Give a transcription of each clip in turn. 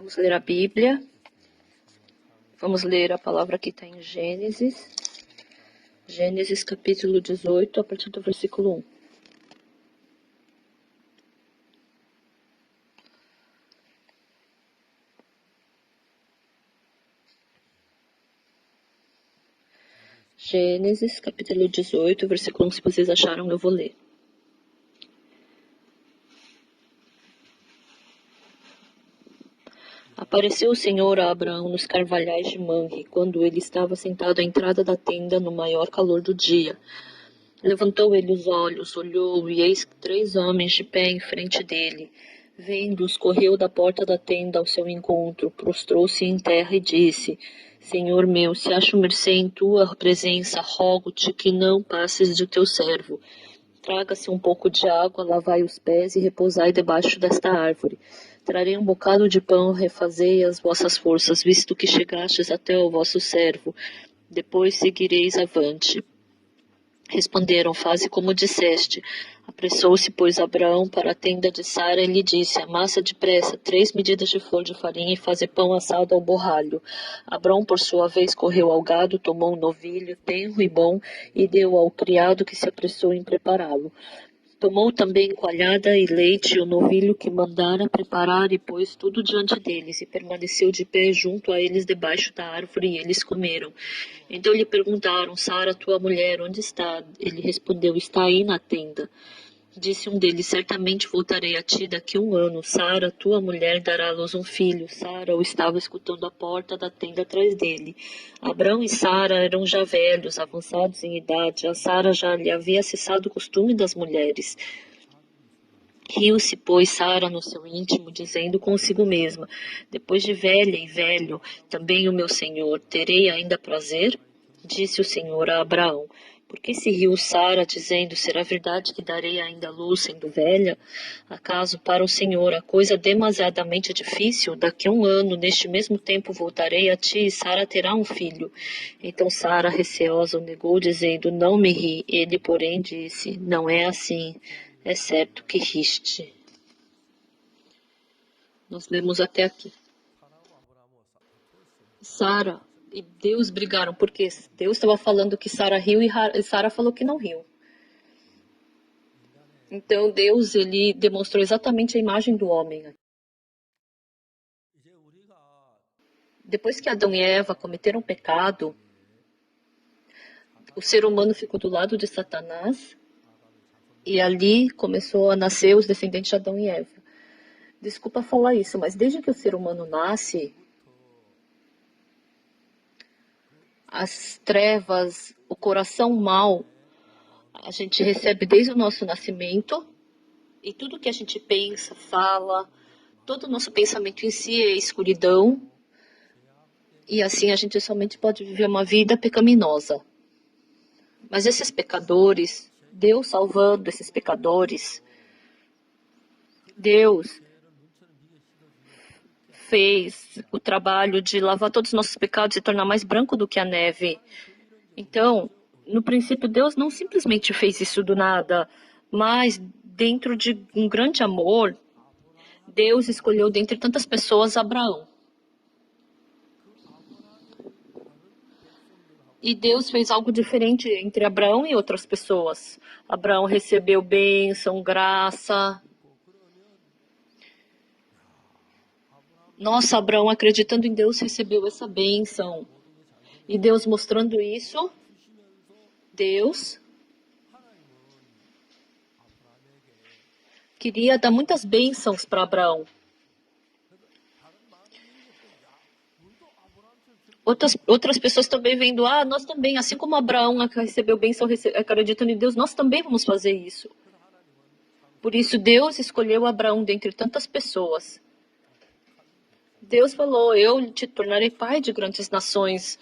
Vamos ler a Bíblia. Vamos ler a palavra que está em Gênesis. Gênesis capítulo 18, a partir do versículo 1. Gênesis capítulo 18, versículo 1. Se vocês acharam, eu vou ler. Apareceu o Senhor a Abraão nos carvalhais de Mamre, quando ele estava sentado à entrada da tenda no maior calor do dia. Levantou ele os olhos, olhou, e eis 3 homens de pé em frente dele. Vendo-os, correu da porta da tenda ao seu encontro, prostrou-se em terra e disse: Senhor meu, se acho mercê em tua presença, rogo-te que não passes de teu servo. Traga-se um pouco de água, lavai os pés e repousai debaixo desta árvore. Trarei um bocado de pão, refazei as vossas forças, visto que chegastes até o vosso servo. Depois seguireis avante. Responderam: faze como disseste. Apressou-se, pois, Abraão para a tenda de Sara e lhe disse: amassa depressa 3 medidas de flor de farinha e faze pão assado ao borralho. Abraão, por sua vez, correu ao gado, tomou um novilho tenro e bom e deu ao criado que se apressou em prepará-lo. Tomou também coalhada e leite e o novilho que mandara preparar e pôs tudo diante deles e permaneceu de pé junto a eles debaixo da árvore e eles comeram. Então lhe perguntaram: Sara, tua mulher, onde está? Ele respondeu: está aí na tenda. Disse um deles: certamente voltarei a ti daqui 1 ano. Sara, tua mulher, dará à luz um filho. Sara o estava escutando à porta da tenda atrás dele. Abrão e Sara eram já velhos, avançados em idade. A Sara já lhe havia cessado o costume das mulheres. Riu-se, pois, Sara no seu íntimo, dizendo consigo mesma: depois de velha e velho, também o meu senhor, terei ainda prazer? Disse o Senhor a Abraão: por que se riu Sara, dizendo: será verdade que darei ainda luz, sendo velha? Acaso para o Senhor a coisa demasiadamente difícil? Daqui a 1 ano, neste mesmo tempo, voltarei a ti e Sara terá um filho. Então Sara, receosa, o negou, dizendo: não me ri. Ele, porém, disse: não é assim. É certo que riste. Nós lemos até aqui. Sara e Deus brigaram, porque Deus estava falando que Sara riu e Sara falou que não riu. Então Deus, ele demonstrou exatamente a imagem do homem. Depois que Adão e Eva cometeram pecado, o ser humano ficou do lado de Satanás e ali começou a nascer os descendentes de Adão e Eva. Desculpa falar isso, mas desde que o ser humano nasce, as trevas, o coração mau, a gente recebe desde o nosso nascimento, e tudo que a gente pensa, fala, todo o nosso pensamento em si é escuridão, e assim a gente somente pode viver uma vida pecaminosa. Mas esses pecadores, Deus salvando esses pecadores, Deus fez o trabalho de lavar todos os nossos pecados e tornar mais branco do que a neve. Então, no princípio, Deus não simplesmente fez isso do nada, mas dentro de um grande amor, Deus escolheu dentre tantas pessoas Abraão. E Deus fez algo diferente entre Abraão e outras pessoas. Abraão recebeu bênção, graça. Nossa, Abraão, acreditando em Deus, recebeu essa bênção. E Deus mostrando isso, Deus queria dar muitas bênçãos para Abraão. Outras pessoas também vendo, nós também, assim como Abraão recebeu bênção acreditando em Deus, nós também vamos fazer isso. Por isso Deus escolheu Abraão dentre tantas pessoas. Deus falou: eu te tornarei pai de grandes nações.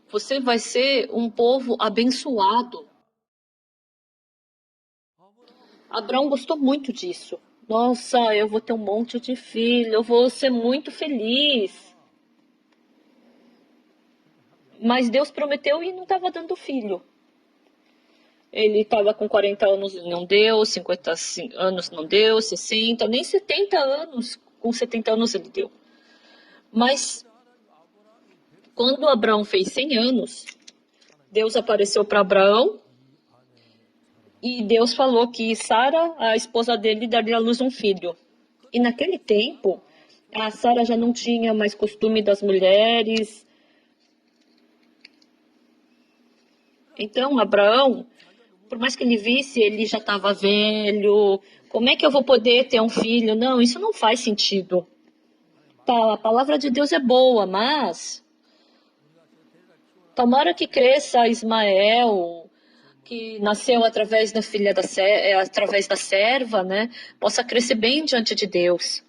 Você vai ser um povo abençoado. Abraão gostou muito disso. Nossa, eu vou ter um monte de filho, eu vou ser muito feliz. Mas Deus prometeu e não estava dando filho. Ele estava com 40 anos e não deu, 50 anos não deu, 60, nem 70 anos. Com 70 anos ele deu. Mas quando Abraão fez 100 anos, Deus apareceu para Abraão e Deus falou que Sara, a esposa dele, daria à luz um filho. E naquele tempo, a Sara já não tinha mais costume das mulheres. Então, Abraão, por mais que ele visse, ele já estava velho. Como é que eu vou poder ter um filho? Não, isso não faz sentido. Tá, a palavra de Deus é boa, mas tomara que cresça Ismael, que nasceu através da filha através da serva, né? Possa crescer bem diante de Deus.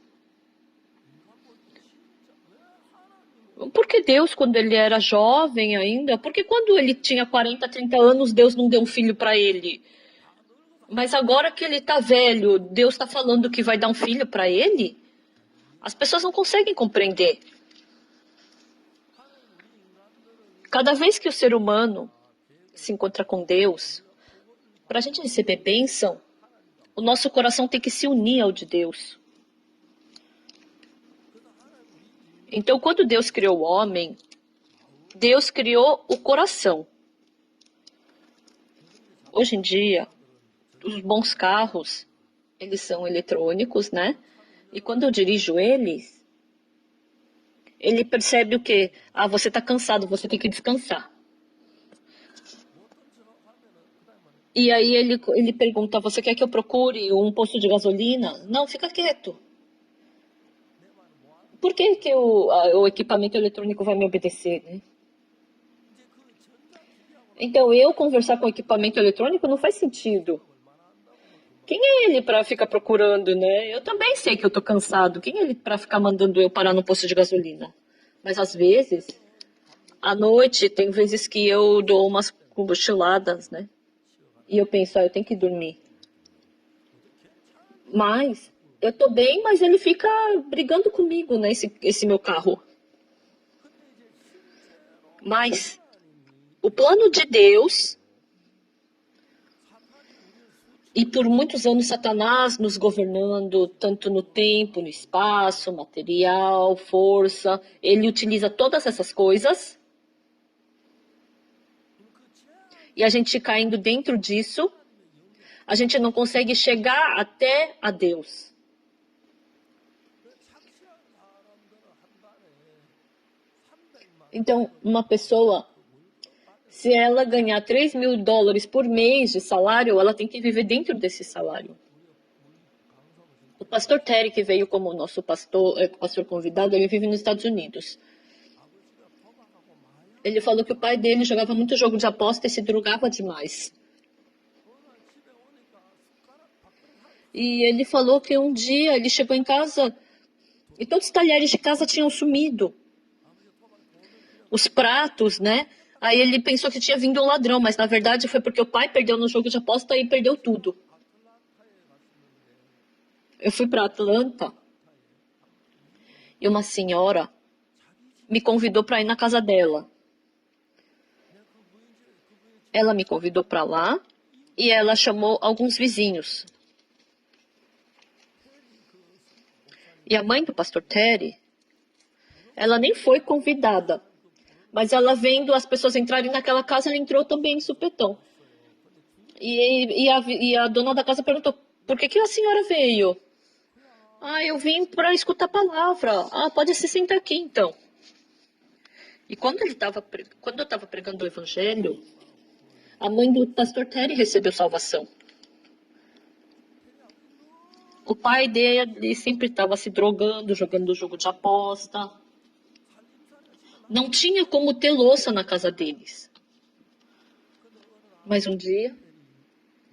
Porque Deus, quando ele era jovem ainda, porque quando ele tinha 40, 30 anos, Deus não deu um filho para ele. Mas agora que ele está velho, Deus está falando que vai dar um filho para ele? As pessoas não conseguem compreender. Cada vez que o ser humano se encontra com Deus, para a gente receber bênção, o nosso coração tem que se unir ao de Deus. Então, quando Deus criou o homem, Deus criou o coração. Hoje em dia, os bons carros, eles são eletrônicos, né? E quando eu dirijo eles, ele percebe o quê? Ah, você está cansado, você tem que descansar. E aí ele pergunta, você quer que eu procure um posto de gasolina? Não, fica quieto. Por que o equipamento eletrônico vai me obedecer, né? Então, eu conversar com o equipamento eletrônico não faz sentido. Quem é ele para ficar procurando, né? Eu também sei que eu tô cansado. Quem é ele para ficar mandando eu parar no posto de gasolina? Mas às vezes, à noite, tem vezes que eu dou umas cochiladas, né? E eu penso, eu tenho que dormir. Mas eu tô bem, mas ele fica brigando comigo, né? Esse meu carro. Mas o plano de Deus, e por muitos anos Satanás nos governando, tanto no tempo, no espaço, material, força, ele utiliza todas essas coisas. E a gente caindo dentro disso, a gente não consegue chegar até a Deus. Então, uma pessoa, se ela ganhar $3.000 por mês de salário, ela tem que viver dentro desse salário. O pastor Terry, que veio como nosso pastor convidado, ele vive nos Estados Unidos. Ele falou que o pai dele jogava muito jogo de aposta e se drogava demais. E ele falou que um dia ele chegou em casa e todos os talheres de casa tinham sumido. Os pratos, né? Aí ele pensou que tinha vindo um ladrão, mas na verdade foi porque o pai perdeu no jogo de aposta e perdeu tudo. Eu fui para Atlanta e uma senhora me convidou para ir na casa dela. Ela me convidou para lá e ela chamou alguns vizinhos. E a mãe do pastor Terry, ela nem foi convidada. Mas ela vendo as pessoas entrarem naquela casa, ela entrou também em supetão. E a dona da casa perguntou, por que a senhora veio? Ah, eu vim para escutar a palavra. Ah, pode se sentar aqui então. E quando eu estava pregando o evangelho, a mãe do pastor Terry recebeu salvação. O pai dele sempre estava se drogando, jogando jogo de aposta. Não tinha como ter louça na casa deles. Mas um dia,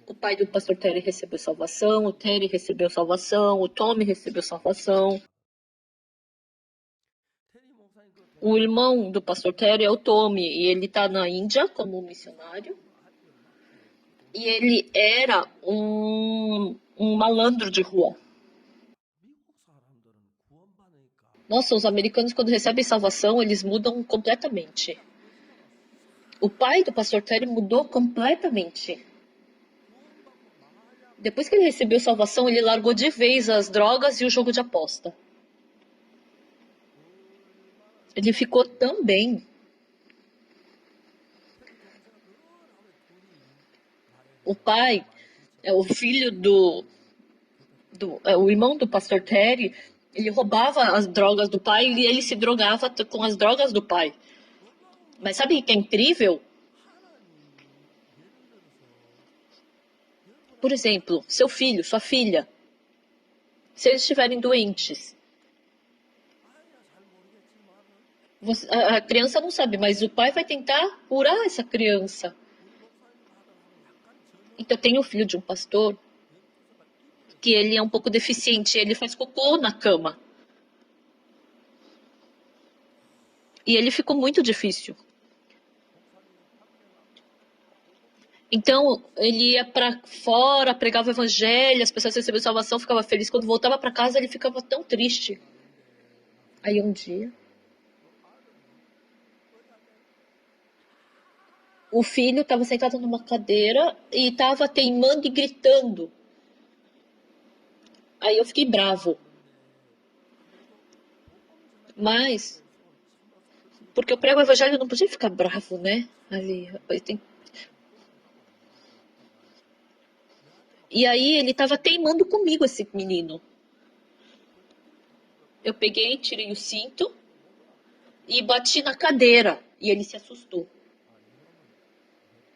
o pai do pastor Terry recebeu salvação, o Terry recebeu salvação, o Tommy recebeu salvação. O irmão do pastor Terry é o Tommy, e ele está na Índia como missionário. E ele era um malandro de rua. Nossa, os americanos quando recebem salvação, eles mudam completamente. O pai do pastor Terry mudou completamente. Depois que ele recebeu salvação, ele largou de vez as drogas e o jogo de aposta. Ele ficou tão bem. O pai, é o filho o irmão do pastor Terry, ele roubava as drogas do pai e ele se drogava com as drogas do pai. Mas sabe o que é incrível? Por exemplo, seu filho, sua filha, se eles estiverem doentes, a criança não sabe, mas o pai vai tentar curar essa criança. Então, tem o filho de um pastor que ele é um pouco deficiente, ele faz cocô na cama. E ele ficou muito difícil. Então, ele ia para fora, pregava o evangelho, as pessoas recebiam salvação, ficava feliz. Quando voltava para casa, ele ficava tão triste. Aí um dia, o filho estava sentado numa cadeira e estava teimando e gritando. Aí eu fiquei bravo. Mas, porque eu prego o evangelho, eu não podia ficar bravo, né? Ali, E aí ele estava teimando comigo, esse menino. Eu peguei, tirei o cinto e bati na cadeira. E ele se assustou.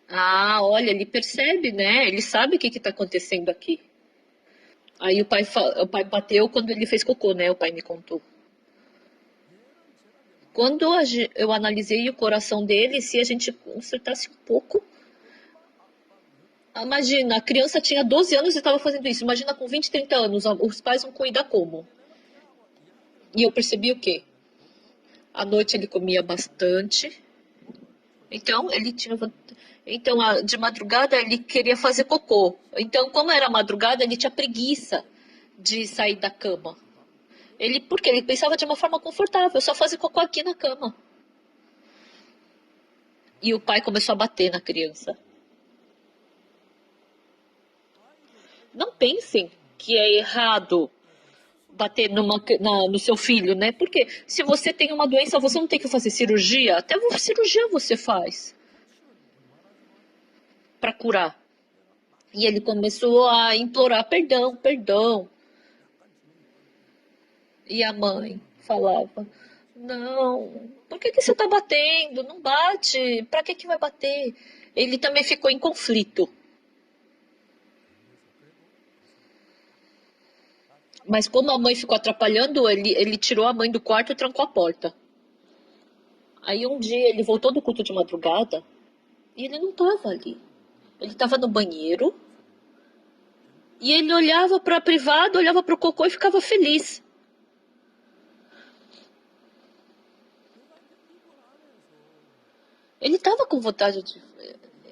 Ah, olha, ele percebe, né? Ele sabe o que está acontecendo aqui. Aí o pai bateu quando ele fez cocô, né? O pai me contou. Quando eu analisei o coração dele, se a gente consertasse um pouco. Imagina, a criança tinha 12 anos e estava fazendo isso. Imagina com 20, 30 anos, os pais vão cuidar como? E eu percebi o quê? À noite ele comia bastante. Então, de madrugada ele queria fazer cocô. Então, como era madrugada, ele tinha preguiça de sair da cama. Porque ele pensava de uma forma confortável, só fazer cocô aqui na cama. E o pai começou a bater na criança. Não pensem que é errado bater no seu filho, né? Porque se você tem uma doença, você não tem que fazer cirurgia. Até cirurgia você faz para curar. E ele começou a implorar perdão, perdão. E a mãe falava: não, por que você está batendo? Não bate. Para que vai bater? Ele também ficou em conflito. Mas como a mãe ficou atrapalhando, ele tirou a mãe do quarto e trancou a porta. Aí um dia ele voltou do culto de madrugada e ele não estava ali. Ele estava no banheiro e ele olhava para a privada, olhava para o cocô e ficava feliz. Ele estava com vontade de...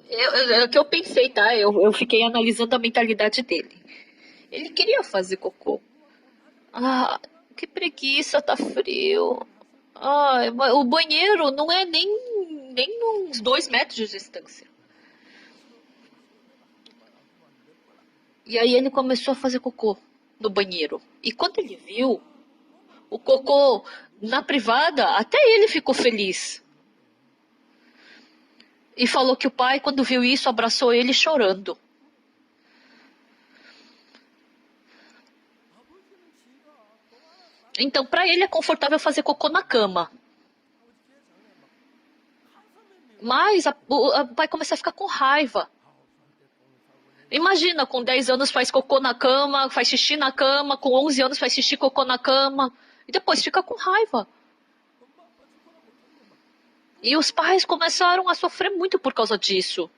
É o que eu pensei, tá? Eu fiquei analisando a mentalidade dele. Ele queria fazer cocô. Ah, que preguiça, tá frio. Ah, o banheiro não é nem uns 2 metros de distância. E aí ele começou a fazer cocô no banheiro. E quando ele viu o cocô na privada, até ele ficou feliz. E falou que o pai, quando viu isso, abraçou ele chorando. Então, para ele é confortável fazer cocô na cama. Mas o pai começa a ficar com raiva. Imagina, com 10 anos faz cocô na cama, faz xixi na cama, com 11 anos faz xixi cocô na cama, e depois fica com raiva. E os pais começaram a sofrer muito por causa disso.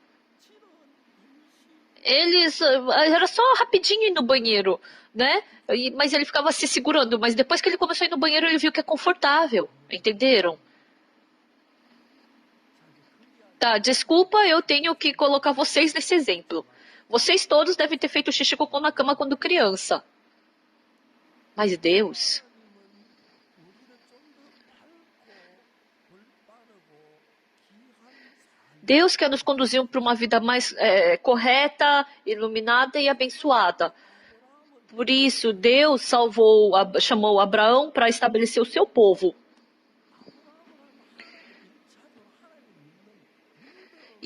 Era só rapidinho ir no banheiro, né? Mas ele ficava se segurando, mas depois que ele começou a ir no banheiro, ele viu que é confortável, entenderam? Tá, desculpa, eu tenho que colocar vocês nesse exemplo. Vocês todos devem ter feito xixi e cocô na cama quando criança. Mas Deus quer nos conduzir para uma vida mais correta, iluminada e abençoada. Por isso, Deus chamou Abraão para estabelecer o seu povo.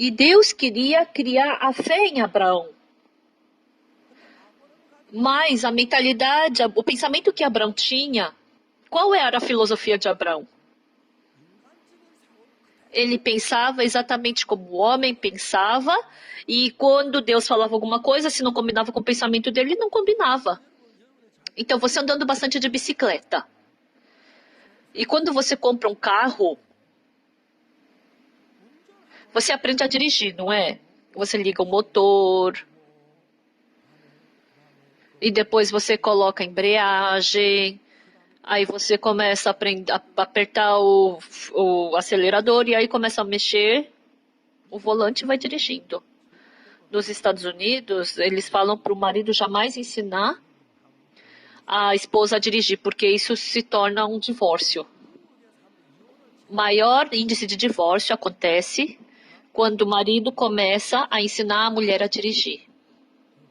E Deus queria criar a fé em Abraão. Mas a mentalidade, o pensamento que Abraão tinha, qual era a filosofia de Abraão? Ele pensava exatamente como o homem pensava, e quando Deus falava alguma coisa, se não combinava com o pensamento dele, não combinava. Então, você andando bastante de bicicleta. E quando você compra um carro, você aprende a dirigir, não é? Você liga o motor, e depois você coloca a embreagem, aí você começa a apertar o acelerador e aí começa a mexer o volante e vai dirigindo. Nos Estados Unidos, eles falam para o marido jamais ensinar a esposa a dirigir, porque isso se torna um divórcio. Maior índice de divórcio acontece quando o marido começa a ensinar a mulher a dirigir.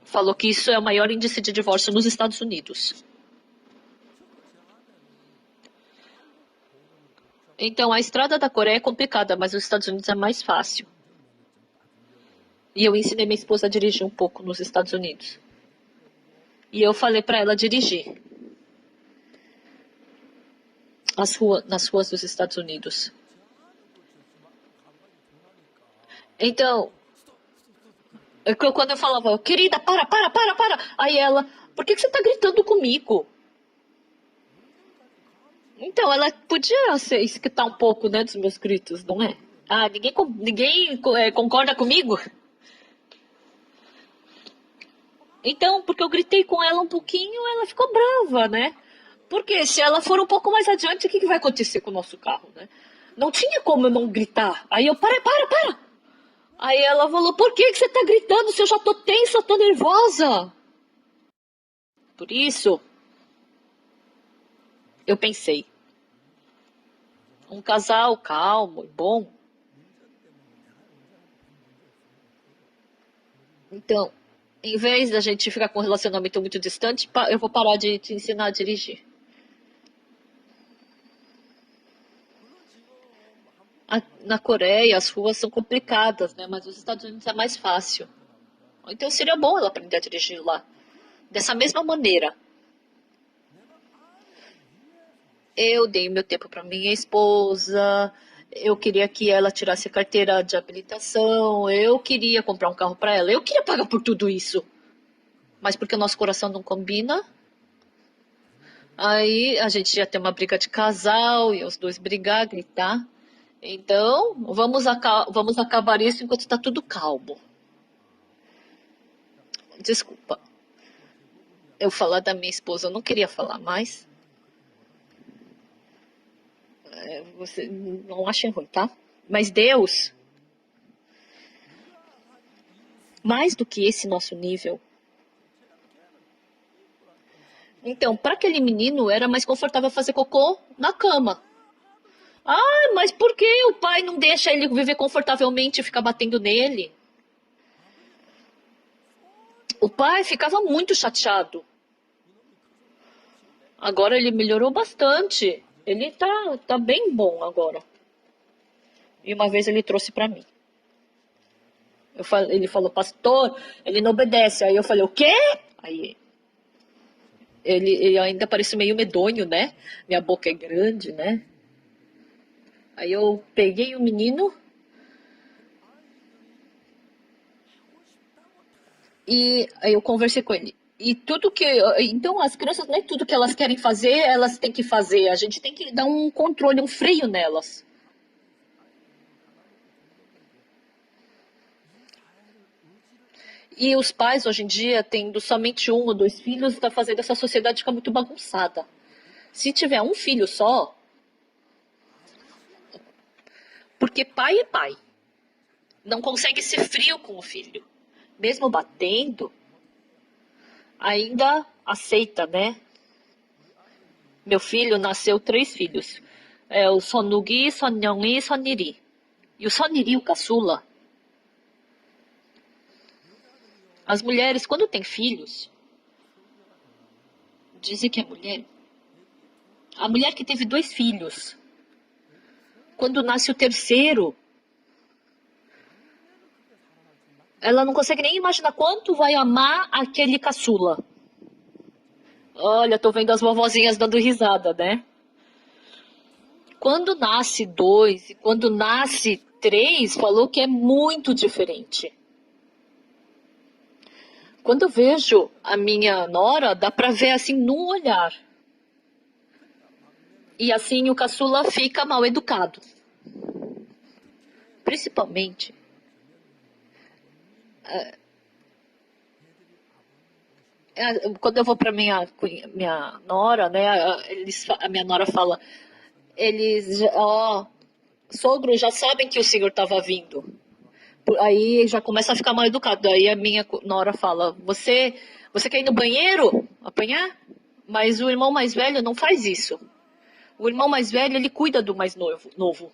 Falou que isso é o maior índice de divórcio nos Estados Unidos. Então, a estrada da Coreia é complicada, mas nos Estados Unidos é mais fácil. E eu ensinei minha esposa a dirigir um pouco nos Estados Unidos. E eu falei para ela dirigir nas ruas dos Estados Unidos. Então, quando eu falava, querida, para. Aí ela, por que você está gritando comigo? Então, ela podia escutar um pouco, né, dos meus gritos, não é? Ah, ninguém concorda comigo? Então, porque eu gritei com ela um pouquinho, ela ficou brava, né? Porque se ela for um pouco mais adiante, o que vai acontecer com o nosso carro, né? Não tinha como eu não gritar. Aí eu, para. Aí ela falou, por que você tá gritando se eu já tô tensa, tô nervosa? Por isso, eu pensei, um casal calmo e bom. Então, em vez da gente ficar com um relacionamento muito distante, eu vou parar de te ensinar a dirigir. Na Coreia, as ruas são complicadas, né? Mas nos Estados Unidos é mais fácil. Então seria bom ela aprender a dirigir lá. Dessa mesma maneira. Eu dei meu tempo para minha esposa. Eu queria que ela tirasse a carteira de habilitação. Eu queria comprar um carro para ela. Eu queria pagar por tudo isso. Mas porque o nosso coração não combina, aí a gente ia ter uma briga de casal e os dois brigar, gritar. Então, vamos acabar isso enquanto está tudo calmo. Desculpa. Eu falar da minha esposa, eu não queria falar mais. Você não achem ruim, tá? Mas Deus, mais do que esse nosso nível. Então, para aquele menino, era mais confortável fazer cocô na cama. Ah, mas por que o pai não deixa ele viver confortavelmente e ficar batendo nele? O pai ficava muito chateado. Agora ele melhorou bastante. Ele tá bem bom agora. E uma vez ele trouxe para mim. Ele falou, pastor, ele não obedece. Aí eu falei, o quê? Aí ele ainda parece meio medonho, né? Minha boca é grande, né? Aí eu peguei o menino e aí eu conversei com ele. E tudo que. Então, as crianças, não é tudo que elas querem fazer, elas têm que fazer. A gente tem que dar um controle, um freio nelas. E os pais, hoje em dia, tendo somente um ou dois filhos, está fazendo essa sociedade ficar muito bagunçada. Se tiver um filho só, porque pai é pai, não consegue ser frio com o filho. Mesmo batendo, ainda aceita, né? Meu filho nasceu 3 filhos. O Sonugi, Sonyoung e Soniri. E o Soniri, o caçula. As mulheres, quando têm filhos, dizem que a mulher que teve 2 filhos, quando nasce o terceiro, Ela não consegue nem imaginar quanto vai amar aquele caçula. Olha, tô vendo as vovozinhas dando risada, né? Quando nasce dois e quando nasce três, falou que é muito diferente. Quando eu vejo a minha nora, dá pra ver assim no olhar. E assim o caçula fica mal educado. Principalmente, quando eu vou pra minha nora, né? A minha nora fala, ó, sogro, já sabem que o senhor estava vindo. Aí já começa a ficar mal educado. Aí a minha nora fala, você quer ir no banheiro apanhar? Mas o irmão mais velho não faz isso. O irmão mais velho, ele cuida do mais novo.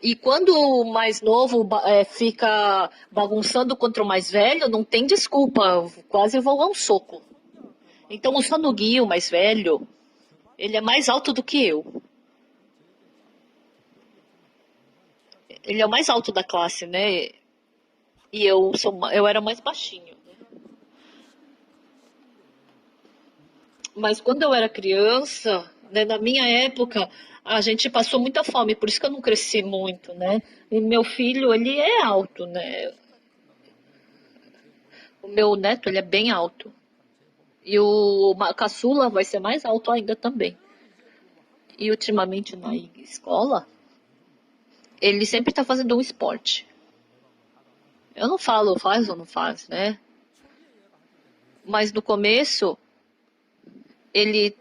E quando o mais novo fica bagunçando contra o mais velho, não tem desculpa, quase vou a um soco. Então o Sanugi, o mais velho, ele é mais alto do que eu. Ele é o mais alto da classe, né? E eu era mais baixinho. Mas quando eu era criança, né, na minha época, a gente passou muita fome, por isso que eu não cresci muito, né? E meu filho, ele é alto, né? O meu neto, ele é bem alto. E o caçula vai ser mais alto ainda também. E ultimamente na escola, ele sempre está fazendo um esporte. Eu não falo faz ou não faz, né? Mas no começo, ele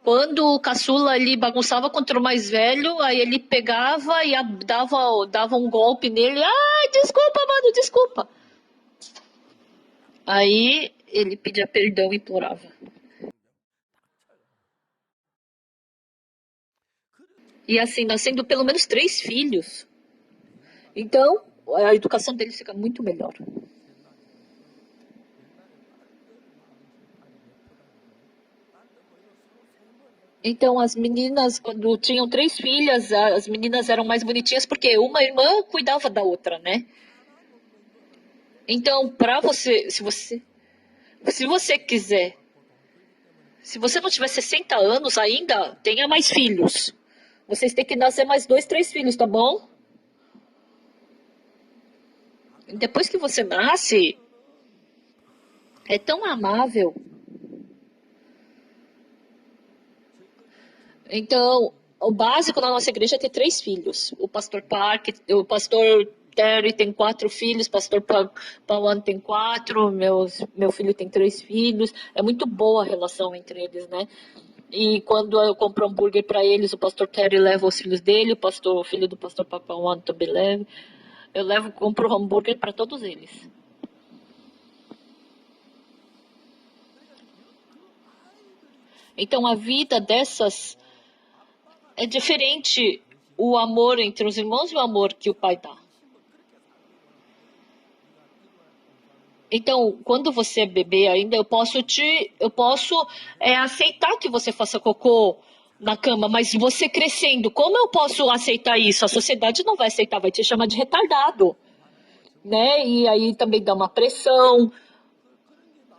quando o caçula ali bagunçava contra o mais velho, aí ele pegava e dava um golpe nele. Ai, desculpa, mano, desculpa. Aí ele pedia perdão e implorava. E assim, nascendo pelo menos três filhos. Então, a educação deles fica muito melhor. Então, as meninas, quando tinham três filhas, as meninas eram mais bonitinhas porque uma irmã cuidava da outra, né? Então, se você quiser, se você não tiver 60 anos ainda, tenha mais filhos. Vocês têm que nascer mais dois, três filhos, tá bom? Depois que você nasce, é tão amável. Então, o básico na nossa igreja é ter três filhos. O pastor Terry tem quatro filhos, o pastor Pawan tem quatro, meu filho tem três filhos. É muito boa a relação entre eles, né? E quando eu compro hambúrguer para eles, o pastor Terry leva os filhos dele, o filho do pastor Pawan também leva. Compro hambúrguer para todos eles. Então a vida dessas é diferente, o amor entre os irmãos e o amor que o pai dá. Então, quando você é bebê ainda, eu posso aceitar que você faça cocô na cama, mas você crescendo, como eu posso aceitar isso? A sociedade não vai aceitar, vai te chamar de retardado, né? E aí também dá uma pressão.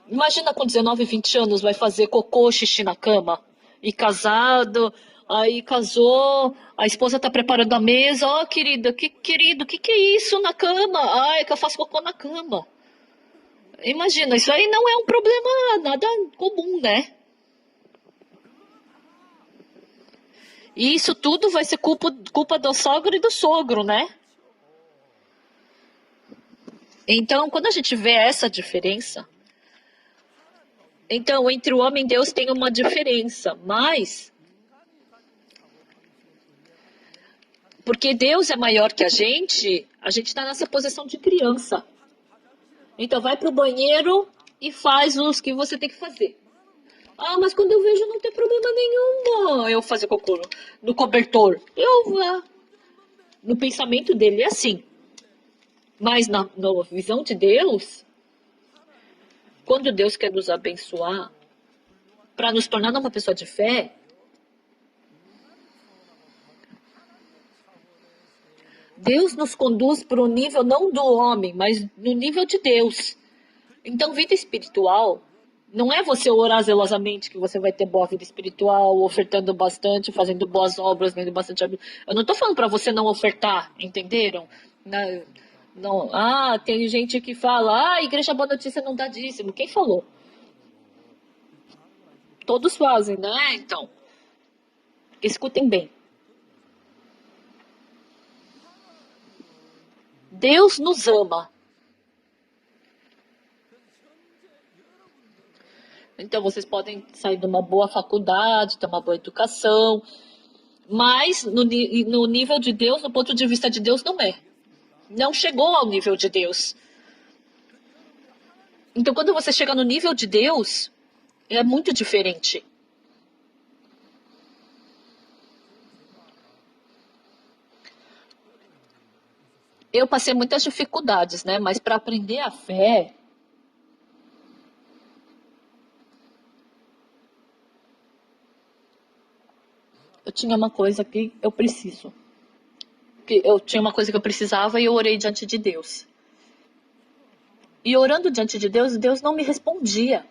Imagina com 19, 20 anos vai fazer cocô, xixi na cama. E casado, aí casou, a esposa tá preparando a mesa. Ó, querida, querido, que é isso na cama? Ai, que eu faço cocô na cama. Imagina, isso aí não é um problema nada comum, né? E isso tudo vai ser culpa do sogro e do sogro, né? Então, quando a gente vê essa diferença, então entre o homem e Deus tem uma diferença, mas porque Deus é maior que a gente está nessa posição de criança. Então vai pro banheiro e faz os que você tem que fazer. Ah, mas quando eu vejo não tem problema nenhum eu fazer cocô no cobertor. No pensamento dele é assim. Mas na visão de Deus, quando Deus quer nos abençoar, para nos tornar uma pessoa de Deus nos conduz para o nível não do homem, mas no nível de Deus. Então, vida espiritual não é você orar zelosamente que você vai ter boa vida espiritual, ofertando bastante, fazendo boas obras, vendo bastante. Eu não estou falando para você não ofertar, entenderam? Não. Ah, tem gente que fala, Igreja Boa Notícia não dá dízimo. Quem falou? Todos fazem, né? Então, escutem bem. Deus nos ama. Então, vocês podem sair de uma boa faculdade, ter uma boa educação, mas no nível de Deus, no ponto de vista de Deus, não é. Não chegou ao nível de Deus. Então, quando você chega no nível de Deus, é muito diferente. Eu passei muitas dificuldades, né? Mas para aprender a fé, eu tinha uma coisa que eu preciso. Eu tinha uma coisa que eu precisava e eu orei diante de Deus. E orando diante de Deus, Deus não me respondia.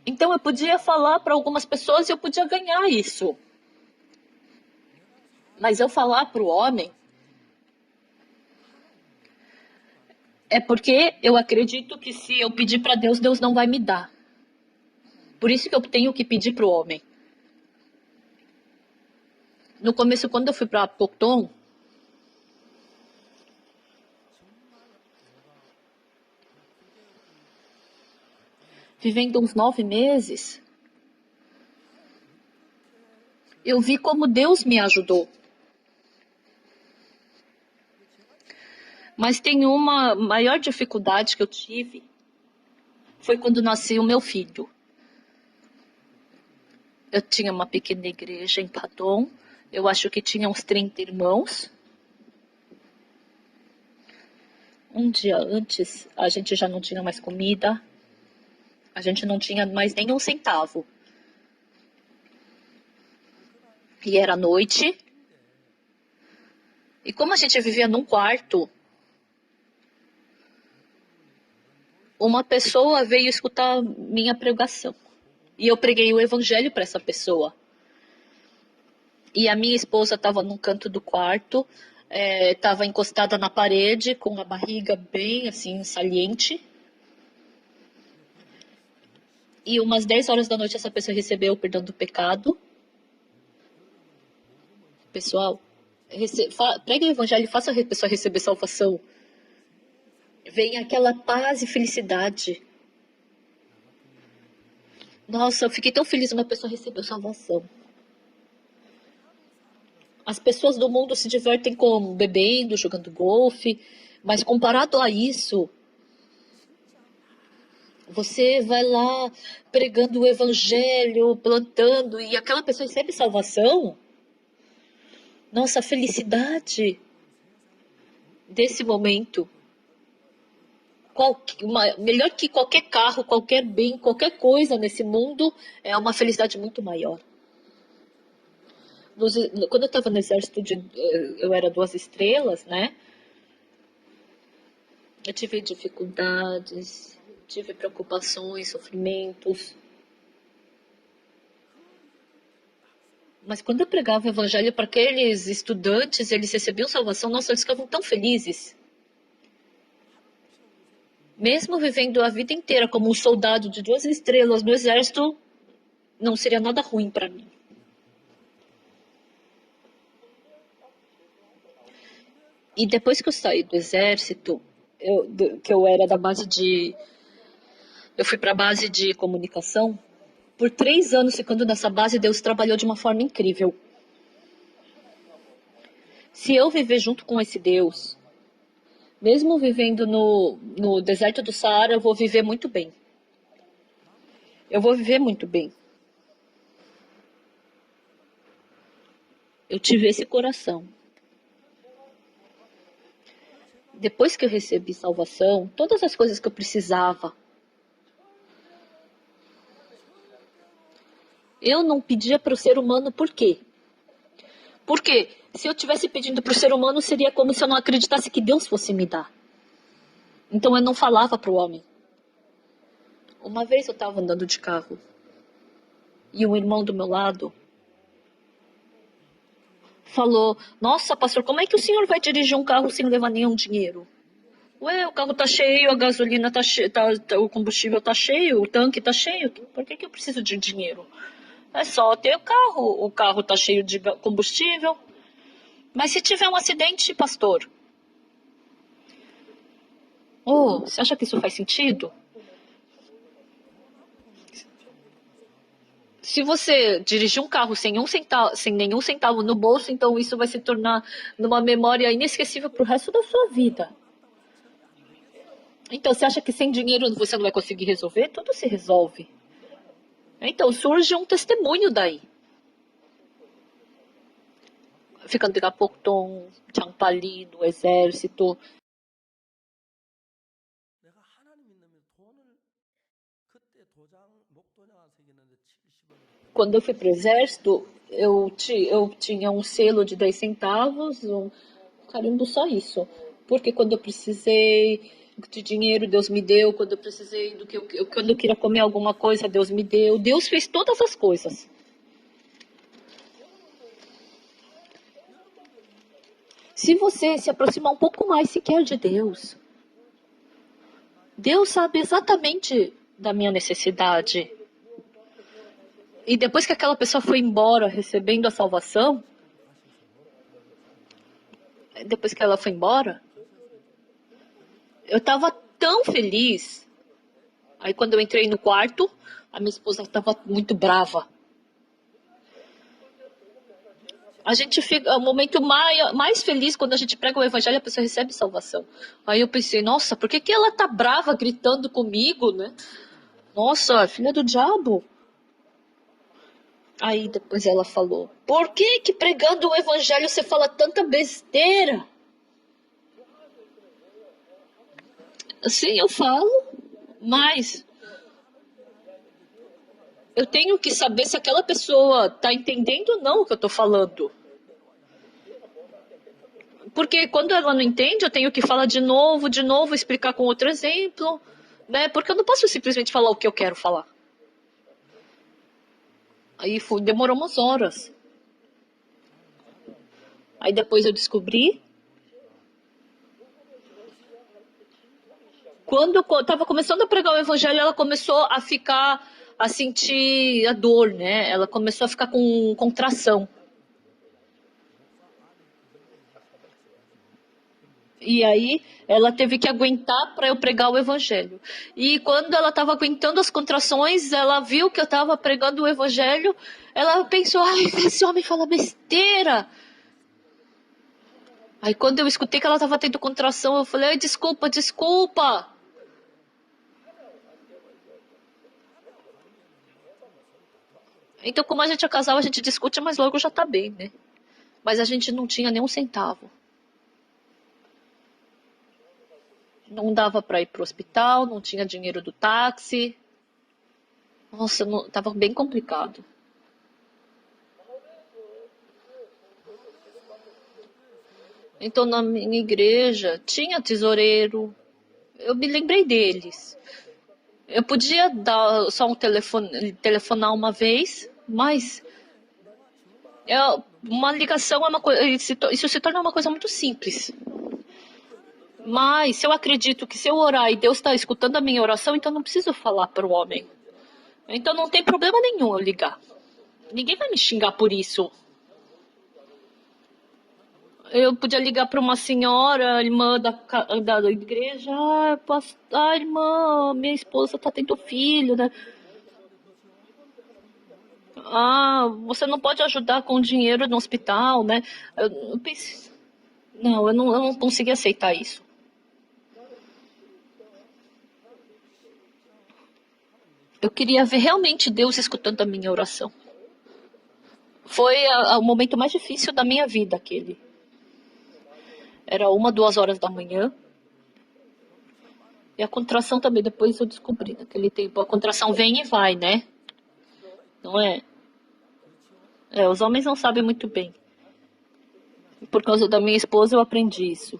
Então eu podia falar para algumas pessoas e eu podia ganhar isso. Mas eu falar para o homem é porque eu acredito que se eu pedir para Deus, Deus não vai me dar. Por isso que eu tenho que pedir para o homem. No começo, quando eu fui para Pocton, vivendo uns 9 meses, eu vi como Deus me ajudou. Mas tem uma maior dificuldade que eu tive, foi quando nasceu o meu filho. Eu tinha uma pequena igreja em Padon, eu acho que tinha uns 30 irmãos. Um dia antes, a gente já não tinha mais comida, a gente não tinha mais nem um centavo. E era noite. E como a gente vivia num quarto, uma pessoa veio escutar minha pregação. E eu preguei o evangelho para essa pessoa. E a minha esposa estava num canto do quarto, estava encostada na parede, com a barriga bem assim, saliente. E umas 10 horas da noite essa pessoa recebeu o perdão do pecado. Pessoal, pregue o evangelho e faça a pessoa receber salvação. Vem aquela paz e felicidade. Nossa, eu fiquei tão feliz uma pessoa recebeu salvação. As pessoas do mundo se divertem como? Bebendo, jogando golfe. Mas comparado a isso, você vai lá pregando o evangelho, plantando, e aquela pessoa recebe salvação. Nossa, a felicidade desse momento. Melhor que qualquer carro, qualquer bem, qualquer coisa nesse mundo, é uma felicidade muito maior. Quando eu estava no exército, eu era 2 estrelas, né? Eu tive dificuldades, tive preocupações, sofrimentos. Mas quando eu pregava o evangelho para aqueles estudantes, eles recebiam salvação, nossa, eles ficavam tão felizes. Mesmo vivendo a vida inteira como um soldado de 2 estrelas no exército, não seria nada ruim para mim. E depois que eu saí do exército, que eu era da base de... Eu fui para a base de comunicação. Por 3 anos ficando nessa base, Deus trabalhou de uma forma incrível. Se eu viver junto com esse Deus, mesmo vivendo no deserto do Saara, eu vou viver muito bem. Eu vou viver muito bem. Eu tive esse coração. Depois que eu recebi salvação, todas as coisas que eu precisava, eu não pedia para o ser humano por quê? Por quê? Se eu estivesse pedindo para o ser humano, seria como se eu não acreditasse que Deus fosse me dar. Então eu não falava para o homem. Uma vez eu estava andando de carro e um irmão do meu lado falou: Nossa, pastor, como é que o senhor vai dirigir um carro sem levar nenhum dinheiro? Ué, o carro tá cheio, a gasolina tá cheia, o combustível tá cheio, o tanque tá cheio. Por que eu preciso de dinheiro? É só ter o carro tá cheio de combustível. Mas se tiver um acidente, pastor, você acha que isso faz sentido? Se você dirigir um carro sem nenhum centavo no bolso, então isso vai se tornar numa memória inesquecível pro resto da sua vida. Então, você acha que sem dinheiro você não vai conseguir resolver? Tudo se resolve. Então, surge um testemunho daí. Fica daqui a pouco Tom Champali do exército. Quando eu fui pro exército, eu tinha um selo de 10 centavos, um carimbo, só isso. Porque quando eu precisei de dinheiro, Deus me deu. Quando eu precisei quando eu queria comer alguma coisa, Deus me deu. Deus fez todas as coisas. Se você se aproximar um pouco mais sequer de Deus, Deus sabe exatamente da minha necessidade. E depois que aquela pessoa foi embora recebendo a salvação, depois que ela foi embora, eu estava tão feliz. Aí quando eu entrei no quarto, a minha esposa estava muito brava. A gente fica, o momento mais feliz quando a gente prega o evangelho, a pessoa recebe salvação. Aí eu pensei, nossa, por que ela tá brava gritando comigo, né? Nossa, filha do diabo. Aí depois ela falou, por que pregando o evangelho você fala tanta besteira? Sim, eu falo, mas eu tenho que saber se aquela pessoa tá entendendo ou não o que eu tô falando. Porque quando ela não entende, eu tenho que falar de novo, explicar com outro exemplo, né? Porque eu não posso simplesmente falar o que eu quero falar. Aí demorou umas horas. Aí depois eu descobri. Quando eu estava começando a pregar o evangelho, ela começou a sentir a dor, né? Ela começou a ficar com contração. E aí ela teve que aguentar para eu pregar o evangelho. E quando ela estava aguentando as contrações, ela viu que eu estava pregando o evangelho, ela pensou, ai, esse homem fala besteira. Aí quando eu escutei que ela estava tendo contração, eu falei, ai, desculpa. Então, como a gente é casal, a gente discute, mas logo já tá bem, né? Mas a gente não tinha nenhum centavo. Não dava para ir pro hospital, não tinha dinheiro do táxi. Nossa, tava bem complicado. Então, na minha igreja, tinha tesoureiro. Eu me lembrei deles. Eu podia dar só telefonar uma vez, mas uma ligação é uma coisa, isso se torna uma coisa muito simples. Mas se eu acredito que se eu orar e Deus está escutando a minha oração, então não preciso falar para o homem. Então não tem problema nenhum eu ligar. Ninguém vai me xingar por isso. Eu podia ligar para uma senhora, irmã da igreja. Irmã, minha esposa está tendo filho, né? Você não pode ajudar com dinheiro no hospital, né? Eu pensei, não, eu não consegui aceitar isso. Eu queria ver realmente Deus escutando a minha oração. Foi o momento mais difícil da minha vida, aquele. Era 1, 2 horas da manhã. E a contração também, depois eu descobri naquele tempo. A contração vem e vai, né? Não é? Os homens não sabem muito bem. Por causa da minha esposa, eu aprendi isso.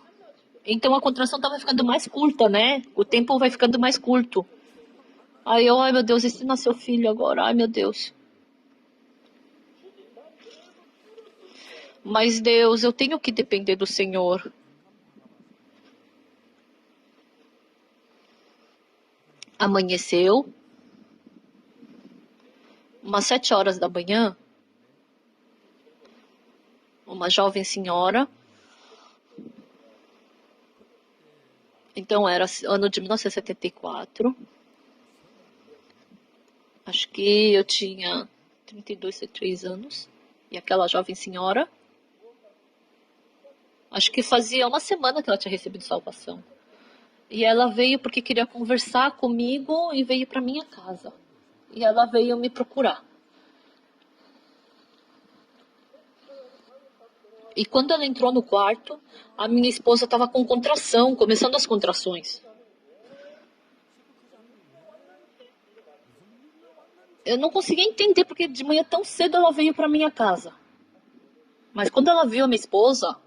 Então a contração tava ficando mais curta, né? O tempo vai ficando mais curto. Aí eu, ai meu Deus, e se nasceu filho agora? Ai meu Deus. Mas Deus, eu tenho que depender do Senhor. Amanheceu, umas 7 horas da manhã, uma jovem senhora, então era ano de 1974, acho que eu tinha 32, 33 anos, e aquela jovem senhora, acho que fazia uma semana que ela tinha recebido salvação. E ela veio porque queria conversar comigo e veio para minha casa. E ela veio me procurar. E quando ela entrou no quarto, a minha esposa estava com contração, começando as contrações. Eu não conseguia entender porque de manhã tão cedo ela veio para minha casa. Mas quando ela viu a minha esposa,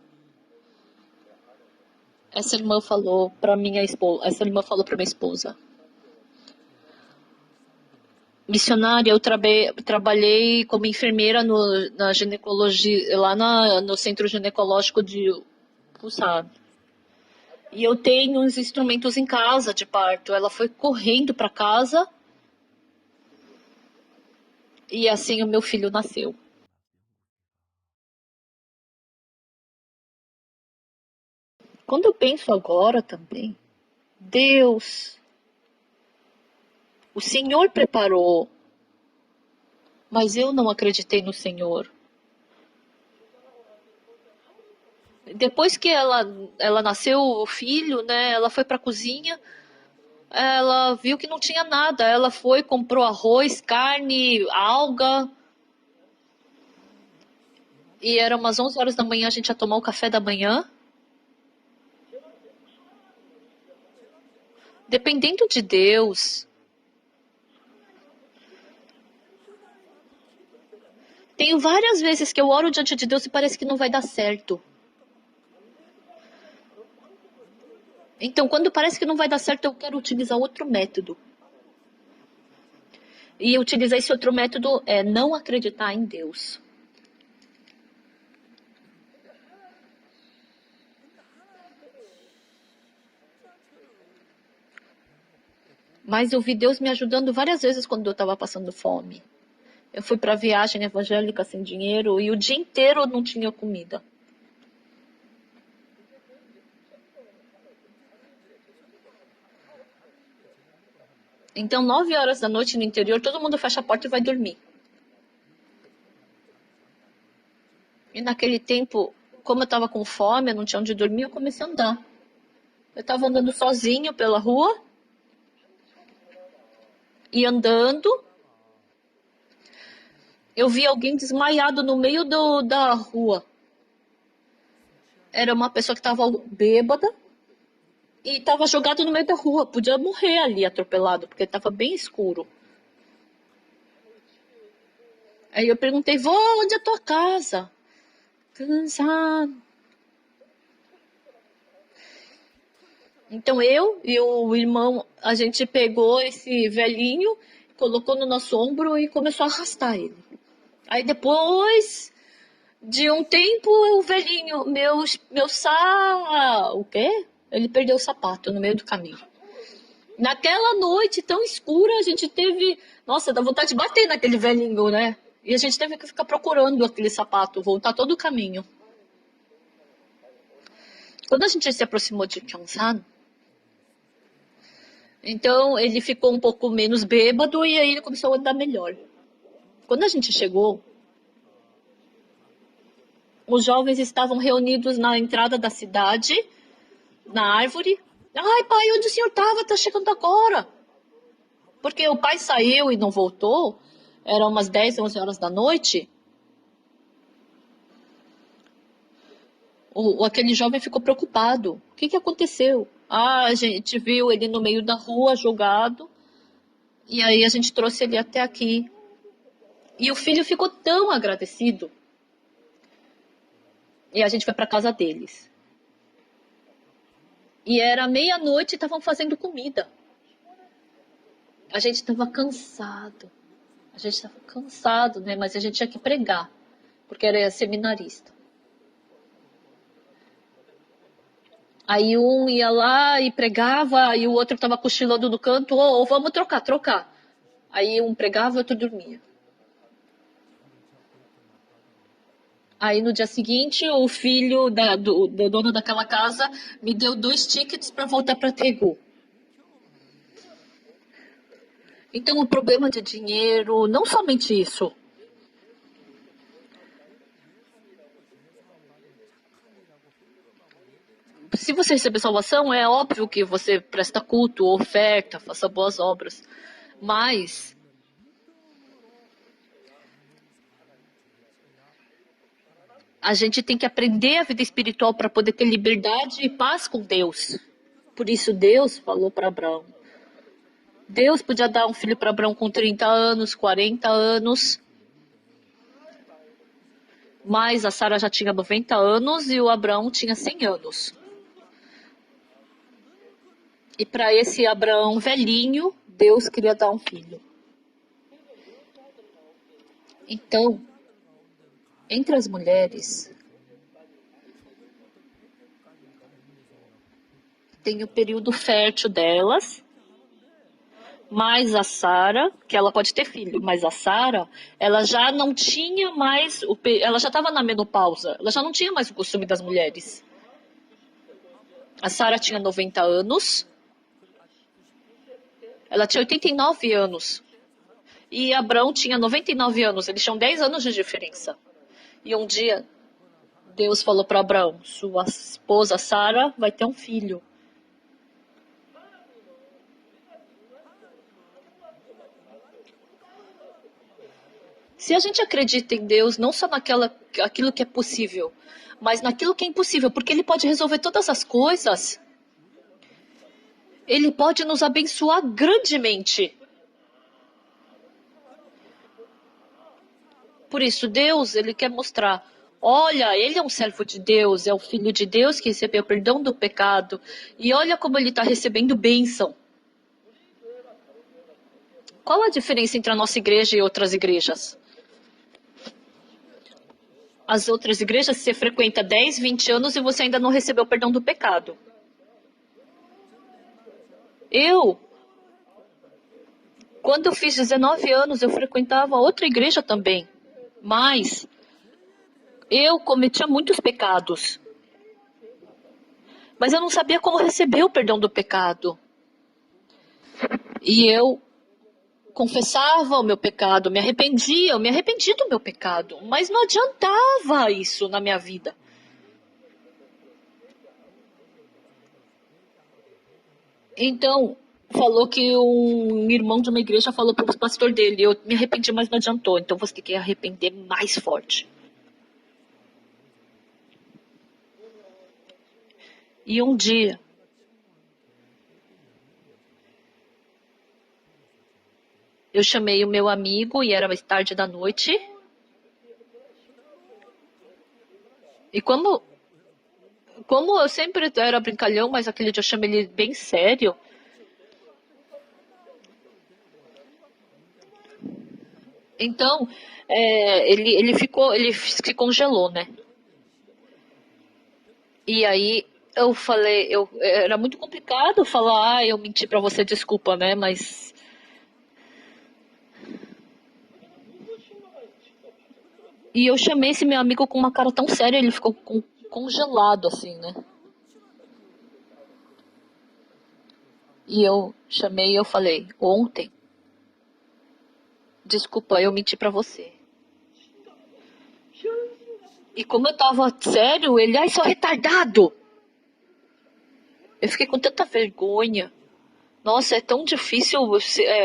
essa irmã falou para minha esposa, missionária, eu trabalhei como enfermeira na ginecologia, lá no centro ginecológico de Pulsar. E eu tenho uns instrumentos em casa de parto. Ela foi correndo para casa e assim o meu filho nasceu. Quando eu penso agora também, Deus, o Senhor preparou, mas eu não acreditei no Senhor. Depois que ela nasceu o filho, né? Ela foi para a cozinha, ela viu que não tinha nada. Ela foi, comprou arroz, carne, alga. E era umas 11 horas da manhã, a gente ia tomar o café da manhã. Dependendo de Deus, tenho várias vezes que eu oro diante de Deus e parece que não vai dar certo. Então, quando parece que não vai dar certo, eu quero utilizar outro método. E utilizar esse outro método é não acreditar em Deus. Mas eu vi Deus me ajudando várias vezes quando eu estava passando fome. Eu fui para viagem evangélica sem dinheiro e o dia inteiro eu não tinha comida. Então, 9 horas da noite no interior, todo mundo fecha a porta e vai dormir. E naquele tempo, como eu estava com fome, eu não tinha onde dormir, eu comecei a andar. Eu estava andando sozinho pela rua e andando. Eu vi alguém desmaiado no meio da rua. Era uma pessoa que estava bêbada e estava jogado no meio da rua. Podia morrer ali atropelado, porque estava bem escuro. Aí eu perguntei, vó, onde é a tua casa? Cansado. Então eu e o irmão, a gente pegou esse velhinho, colocou no nosso ombro e começou a arrastar ele. Aí depois de um tempo, o velhinho, o quê? Ele perdeu o sapato no meio do caminho. Naquela noite tão escura, a gente teve, nossa, dá vontade de bater naquele velhinho, né? E a gente teve que ficar procurando aquele sapato, voltar todo o caminho. Quando a gente se aproximou de Kyongsan, então ele ficou um pouco menos bêbado e aí ele começou a andar melhor. Quando a gente chegou, os jovens estavam reunidos na entrada da cidade, na árvore. Ai, pai, onde o senhor estava? Tá chegando agora. Porque o pai saiu e não voltou. Eram umas 10, 11 horas da noite. Aquele jovem ficou preocupado. O que aconteceu? Ah, a gente viu ele no meio da rua, jogado. E aí a gente trouxe ele até aqui. E o filho ficou tão agradecido. E a gente foi para casa deles. E era meia-noite e estavam fazendo comida. A gente estava cansado. A gente estava cansado, né? Mas a gente tinha que pregar, porque era seminarista. Aí um ia lá e pregava, e o outro estava cochilando no canto, vamos trocar. Aí um pregava e o outro dormia. Aí no dia seguinte, o filho do dono daquela casa me deu 2 tickets para voltar para Tegu. Então o problema de dinheiro, não somente isso. Se você receber salvação, é óbvio que você presta culto, oferta, faça boas obras. Mas a gente tem que aprender a vida espiritual para poder ter liberdade e paz com Deus. Por isso Deus falou para Abraão. Deus podia dar um filho para Abraão com 30 anos, 40 anos. Mas a Sara já tinha 90 anos e o Abraão tinha 100 anos. E para esse Abraão velhinho, Deus queria dar um filho. Então, entre as mulheres, tem o período fértil delas, mas a Sara, que ela pode ter filho, mas a Sara, ela já não tinha mais, ela já estava na menopausa, ela já não tinha mais o costume das mulheres. A Sara tinha 90 anos, ela tinha 89 anos, e Abraão tinha 99 anos, eles tinham 10 anos de diferença. E um dia, Deus falou para Abraão, sua esposa Sara vai ter um filho. Se a gente acredita em Deus, não só aquilo que é possível, mas naquilo que é impossível, porque Ele pode resolver todas as coisas, Ele pode nos abençoar grandemente. Por isso, Deus, Ele quer mostrar, olha, Ele é um servo de Deus, é o Filho de Deus que recebeu o perdão do pecado, e olha como Ele está recebendo bênção. Qual a diferença entre a nossa igreja e outras igrejas? As outras igrejas você frequenta 10, 20 anos e você ainda não recebeu o perdão do pecado. Quando eu fiz 19 anos, eu frequentava outra igreja também. Mas eu cometia muitos pecados. Mas eu não sabia como receber o perdão do pecado. E eu confessava o meu pecado, eu me arrependi do meu pecado. Mas não adiantava isso na minha vida. Então, falou que um irmão de uma igreja falou para o pastor dele, eu me arrependi, mas não adiantou. Então você tem que arrepender mais forte. E um dia, eu chamei o meu amigo e era mais tarde da noite. E como eu sempre era brincalhão, mas aquele dia eu chamei ele bem sério. Então, ele se congelou, né? E aí eu falei, era muito complicado falar, eu menti pra você, desculpa, né? Mas e eu chamei esse meu amigo com uma cara tão séria, ele ficou congelado assim, né? E eu chamei e eu falei, ontem, desculpa, eu menti pra você. E como eu tava sério, ele, ai, seu retardado! Eu fiquei com tanta vergonha. Nossa, é tão difícil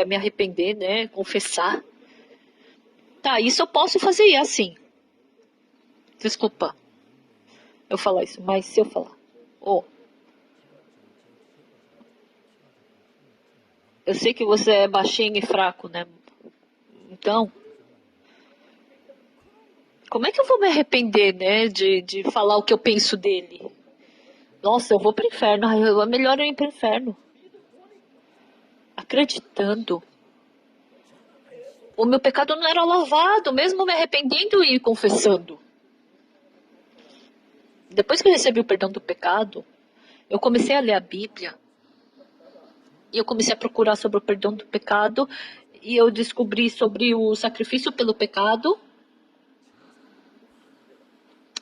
me arrepender, né? Confessar. Tá, isso eu posso fazer assim. Desculpa eu falar isso, mas se eu falar, eu sei que você é baixinho e fraco, né? Então, Como é que eu vou me arrepender, né, de falar o que eu penso dele? Nossa, eu vou pro inferno. Ai, é melhor eu ir pro inferno. Acreditando. O meu pecado não era lavado, mesmo me arrependendo e confessando. Depois que eu recebi o perdão do pecado, eu comecei a ler a Bíblia. E eu comecei a procurar sobre o perdão do pecado. E eu descobri sobre o sacrifício pelo pecado.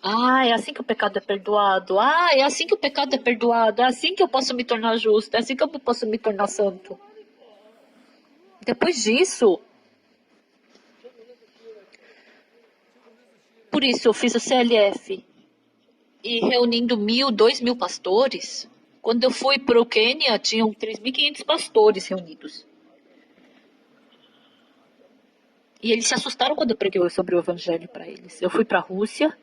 Ah, é assim que o pecado é perdoado. Ah, é assim que o pecado é perdoado. É assim que eu posso me tornar justo. É assim que eu posso me tornar santo. Depois disso, por isso eu fiz o CLF. E reunindo 1.000, 2.000 pastores. Quando eu fui para o Quênia, tinham 3.500 pastores reunidos. E eles se assustaram quando eu preguei sobre o evangelho para eles. Eu fui para a Rússia,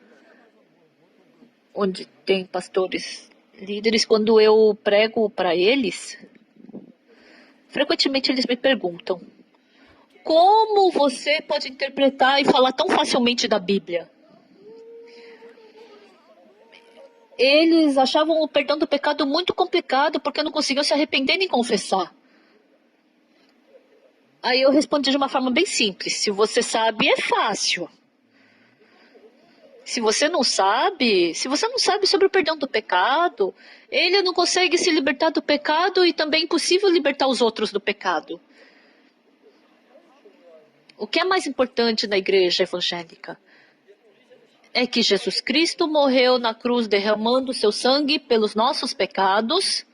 onde tem pastores líderes. Quando eu prego para eles, frequentemente eles me perguntam: como você pode interpretar e falar tão facilmente da Bíblia? Eles achavam o perdão do pecado muito complicado porque não conseguiam se arrepender nem confessar. Aí eu respondi de uma forma bem simples: se você sabe, é fácil. Se você não sabe sobre o perdão do pecado, ele não consegue se libertar do pecado e também é impossível libertar os outros do pecado. O que é mais importante na igreja evangélica é que Jesus Cristo morreu na cruz derramando seu sangue pelos nossos pecados.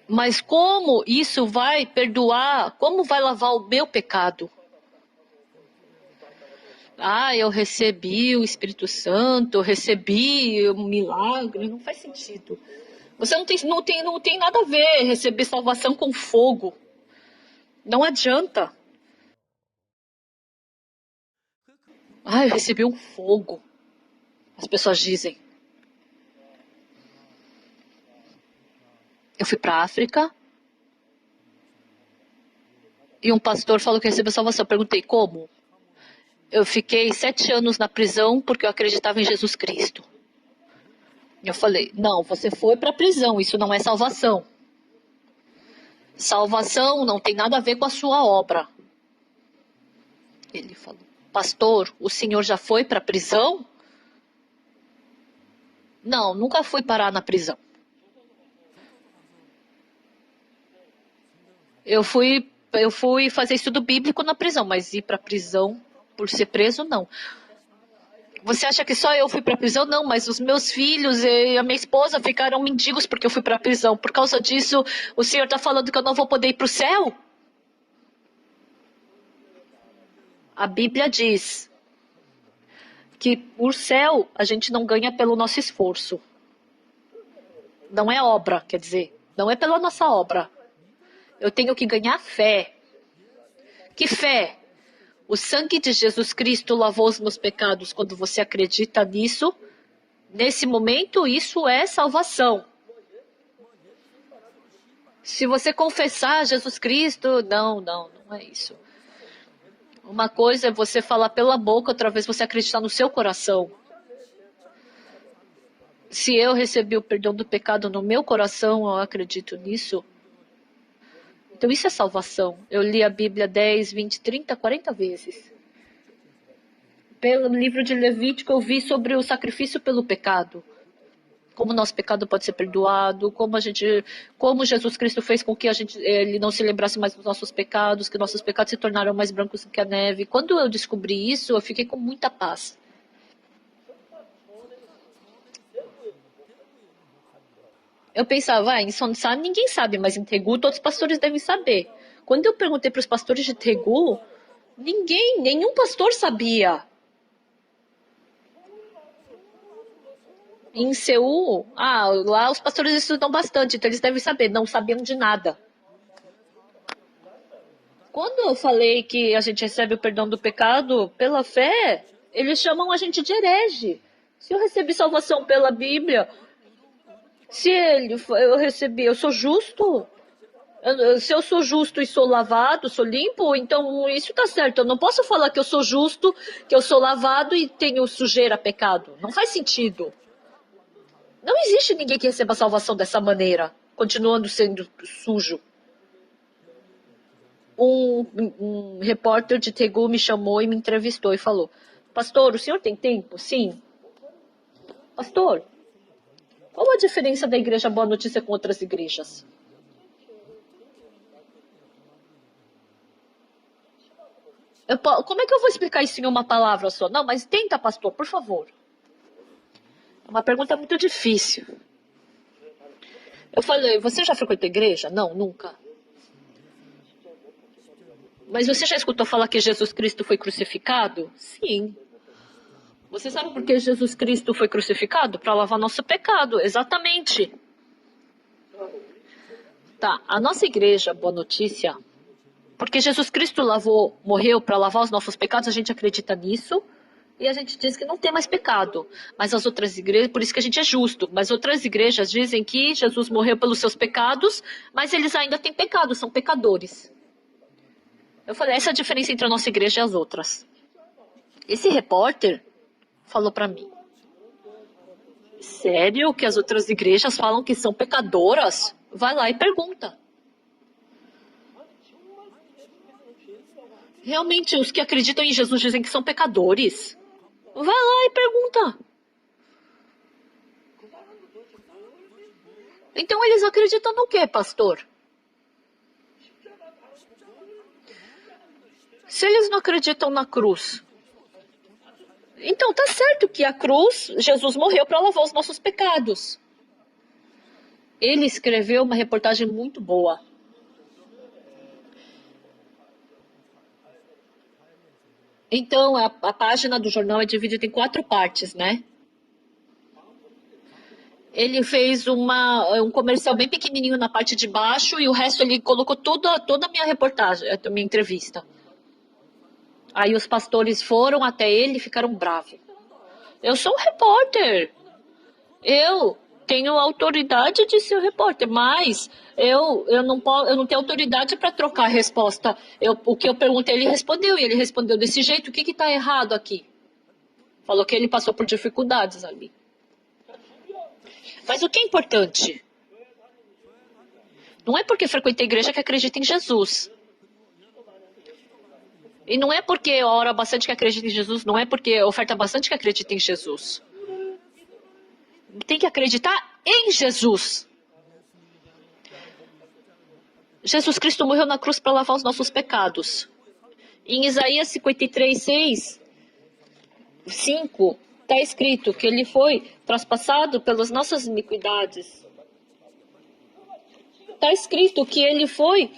Mas como isso vai perdoar? Como vai lavar o meu pecado? Ah, eu recebi o Espírito Santo, eu recebi um milagre. Não faz sentido. Você não tem nada a ver receber salvação com fogo. Não adianta. Ah, eu recebi um fogo. As pessoas dizem. Eu fui para a África e um pastor falou que recebeu salvação. Eu perguntei como. Eu fiquei 7 anos na prisão porque eu acreditava em Jesus Cristo. Eu falei, não, você foi para a prisão, isso não é salvação. Salvação não tem nada a ver com a sua obra. Ele falou, pastor, o senhor já foi para a prisão? Não, nunca fui parar na prisão. Eu fui fazer estudo bíblico na prisão, mas ir para a prisão por ser preso, não. Você acha que só eu fui para a prisão? Não, mas os meus filhos e a minha esposa ficaram mendigos porque eu fui para a prisão. Por causa disso, o senhor está falando que eu não vou poder ir para o céu? A Bíblia diz que o céu a gente não ganha pelo nosso esforço. Não é obra, quer dizer, não é pela nossa obra. Eu tenho que ganhar fé. Que fé? O sangue de Jesus Cristo lavou os meus pecados. Quando você acredita nisso, nesse momento, isso é salvação. Se você confessar Jesus Cristo, não é isso. Uma coisa é você falar pela boca, outra vez você acreditar no seu coração. Se eu recebi o perdão do pecado no meu coração, eu acredito nisso. Então isso é salvação. Eu li a Bíblia 10, 20, 30, 40 vezes. Pelo livro de Levítico eu vi sobre o sacrifício pelo pecado. Como nosso pecado pode ser perdoado, como Jesus Cristo fez com que ele não se lembrasse mais dos nossos pecados, que nossos pecados se tornaram mais brancos que a neve. Quando eu descobri isso, eu fiquei com muita paz. Eu pensava, em Sonsan ninguém sabe, mas em Tegu todos os pastores devem saber. Quando eu perguntei para os pastores de Tegu, nenhum pastor sabia. Em Seul, lá os pastores estudam bastante, então eles devem saber, não sabiam de nada. Quando eu falei que a gente recebe o perdão do pecado pela fé, eles chamam a gente de herege. Se eu recebi salvação pela Bíblia, se eu recebi, eu sou justo. Se eu sou justo e sou lavado, sou limpo, então isso tá certo. Eu não posso falar que eu sou justo, que eu sou lavado e tenho sujeira, pecado. Não faz sentido. Não existe ninguém que receba salvação dessa maneira, continuando sendo sujo. Um repórter de Tegu me chamou e me entrevistou e falou: Pastor, o senhor tem tempo? Sim. Pastor, qual a diferença da igreja Boa Notícia com outras igrejas? Como é que eu vou explicar isso em uma palavra só? Não, mas tenta, pastor, por favor. É uma pergunta muito difícil. Eu falei, você já frequentou igreja? Não, nunca. Mas você já escutou falar que Jesus Cristo foi crucificado? Sim. Você sabe por que Jesus Cristo foi crucificado? Para lavar nosso pecado, exatamente. Tá, a nossa igreja, Boa Notícia, porque Jesus Cristo morreu para lavar os nossos pecados, a gente acredita nisso. E a gente diz que não tem mais pecado. Mas as outras igrejas, por isso que a gente é justo, mas outras igrejas dizem que Jesus morreu pelos seus pecados, mas eles ainda têm pecado, são pecadores. Eu falei, essa é a diferença entre a nossa igreja e as outras. Esse repórter falou para mim, sério que as outras igrejas falam que são pecadoras? Vai lá e pergunta. Realmente, os que acreditam em Jesus dizem que são pecadores? Vai lá e pergunta. Então eles acreditam no quê, pastor? Se eles não acreditam na cruz, então tá certo que a cruz, Jesus morreu para lavar os nossos pecados. Ele escreveu uma reportagem muito boa. Então a página do jornal é dividida em 4 partes, né? Ele fez um comercial bem pequenininho na parte de baixo e o resto ele colocou toda a minha reportagem, a minha entrevista. Aí os pastores foram até ele e ficaram bravos. Eu sou um repórter. Eu tenho autoridade de ser repórter, mas eu não tenho autoridade para trocar a resposta. O que eu perguntei, ele respondeu, e ele respondeu desse jeito. O que está errado aqui? Falou que ele passou por dificuldades ali. Mas o que é importante? Não é porque frequenta a igreja que acredita em Jesus. E não é porque ora bastante que acredita em Jesus, não é porque oferta bastante que acredita em Jesus. Tem que acreditar em Jesus. Jesus Cristo morreu na cruz para lavar os nossos pecados. Em Isaías 53, 6, 5, está escrito que ele foi traspassado pelas nossas iniquidades. Está escrito que ele foi...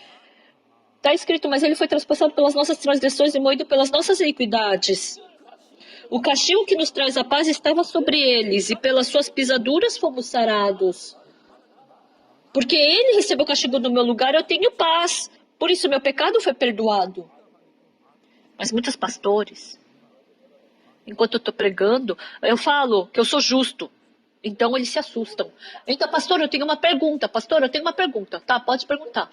Está escrito, mas ele foi traspassado pelas nossas transgressões e moído pelas nossas iniquidades. O castigo que nos traz a paz estava sobre eles, e pelas suas pisaduras fomos sarados. Porque ele recebeu o castigo no meu lugar, eu tenho paz. Por isso meu pecado foi perdoado. Mas muitos pastores, enquanto eu estou pregando, eu falo que eu sou justo. Então eles se assustam. Então, pastor, eu tenho uma pergunta. Pastor, eu tenho uma pergunta. Tá, pode perguntar.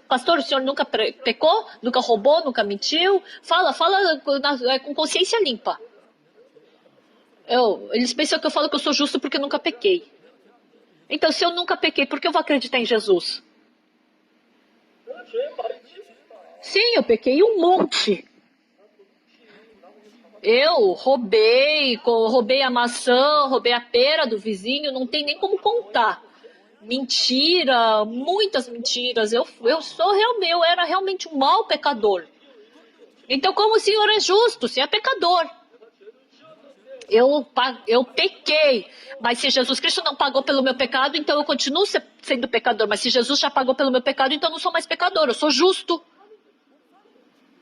Pastor, o senhor nunca pecou? Nunca roubou? Nunca mentiu? Fala com consciência limpa. Eles pensam que eu falo que eu sou justo porque eu nunca pequei. Então, se eu nunca pequei, por que eu vou acreditar em Jesus? Sim, eu pequei um monte. Eu roubei a maçã, roubei a pera do vizinho, não tem nem como contar. Mentira, muitas mentiras. Eu era realmente um mau pecador. Então, como o Senhor é justo, se é pecador? Eu pequei, mas se Jesus Cristo não pagou pelo meu pecado, então eu continuo sendo pecador. Mas se Jesus já pagou pelo meu pecado, então eu não sou mais pecador, eu sou justo.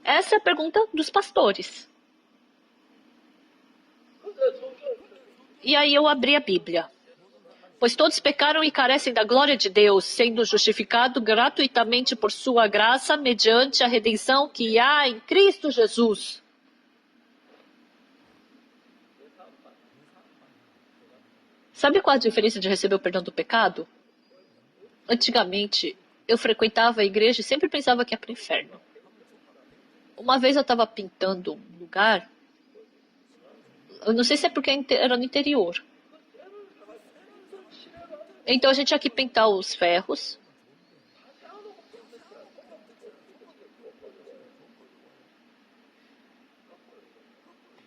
Essa é a pergunta dos pastores. E aí eu abri a Bíblia. Pois todos pecaram e carecem da glória de Deus, sendo justificado gratuitamente por sua graça, mediante a redenção que há em Cristo Jesus. Sabe qual a diferença de receber o perdão do pecado? Antigamente, eu frequentava a igreja e sempre pensava que ia para o inferno. Uma vez eu estava pintando um lugar, eu não sei se é porque era no interior. Então a gente tinha que pintar os ferros.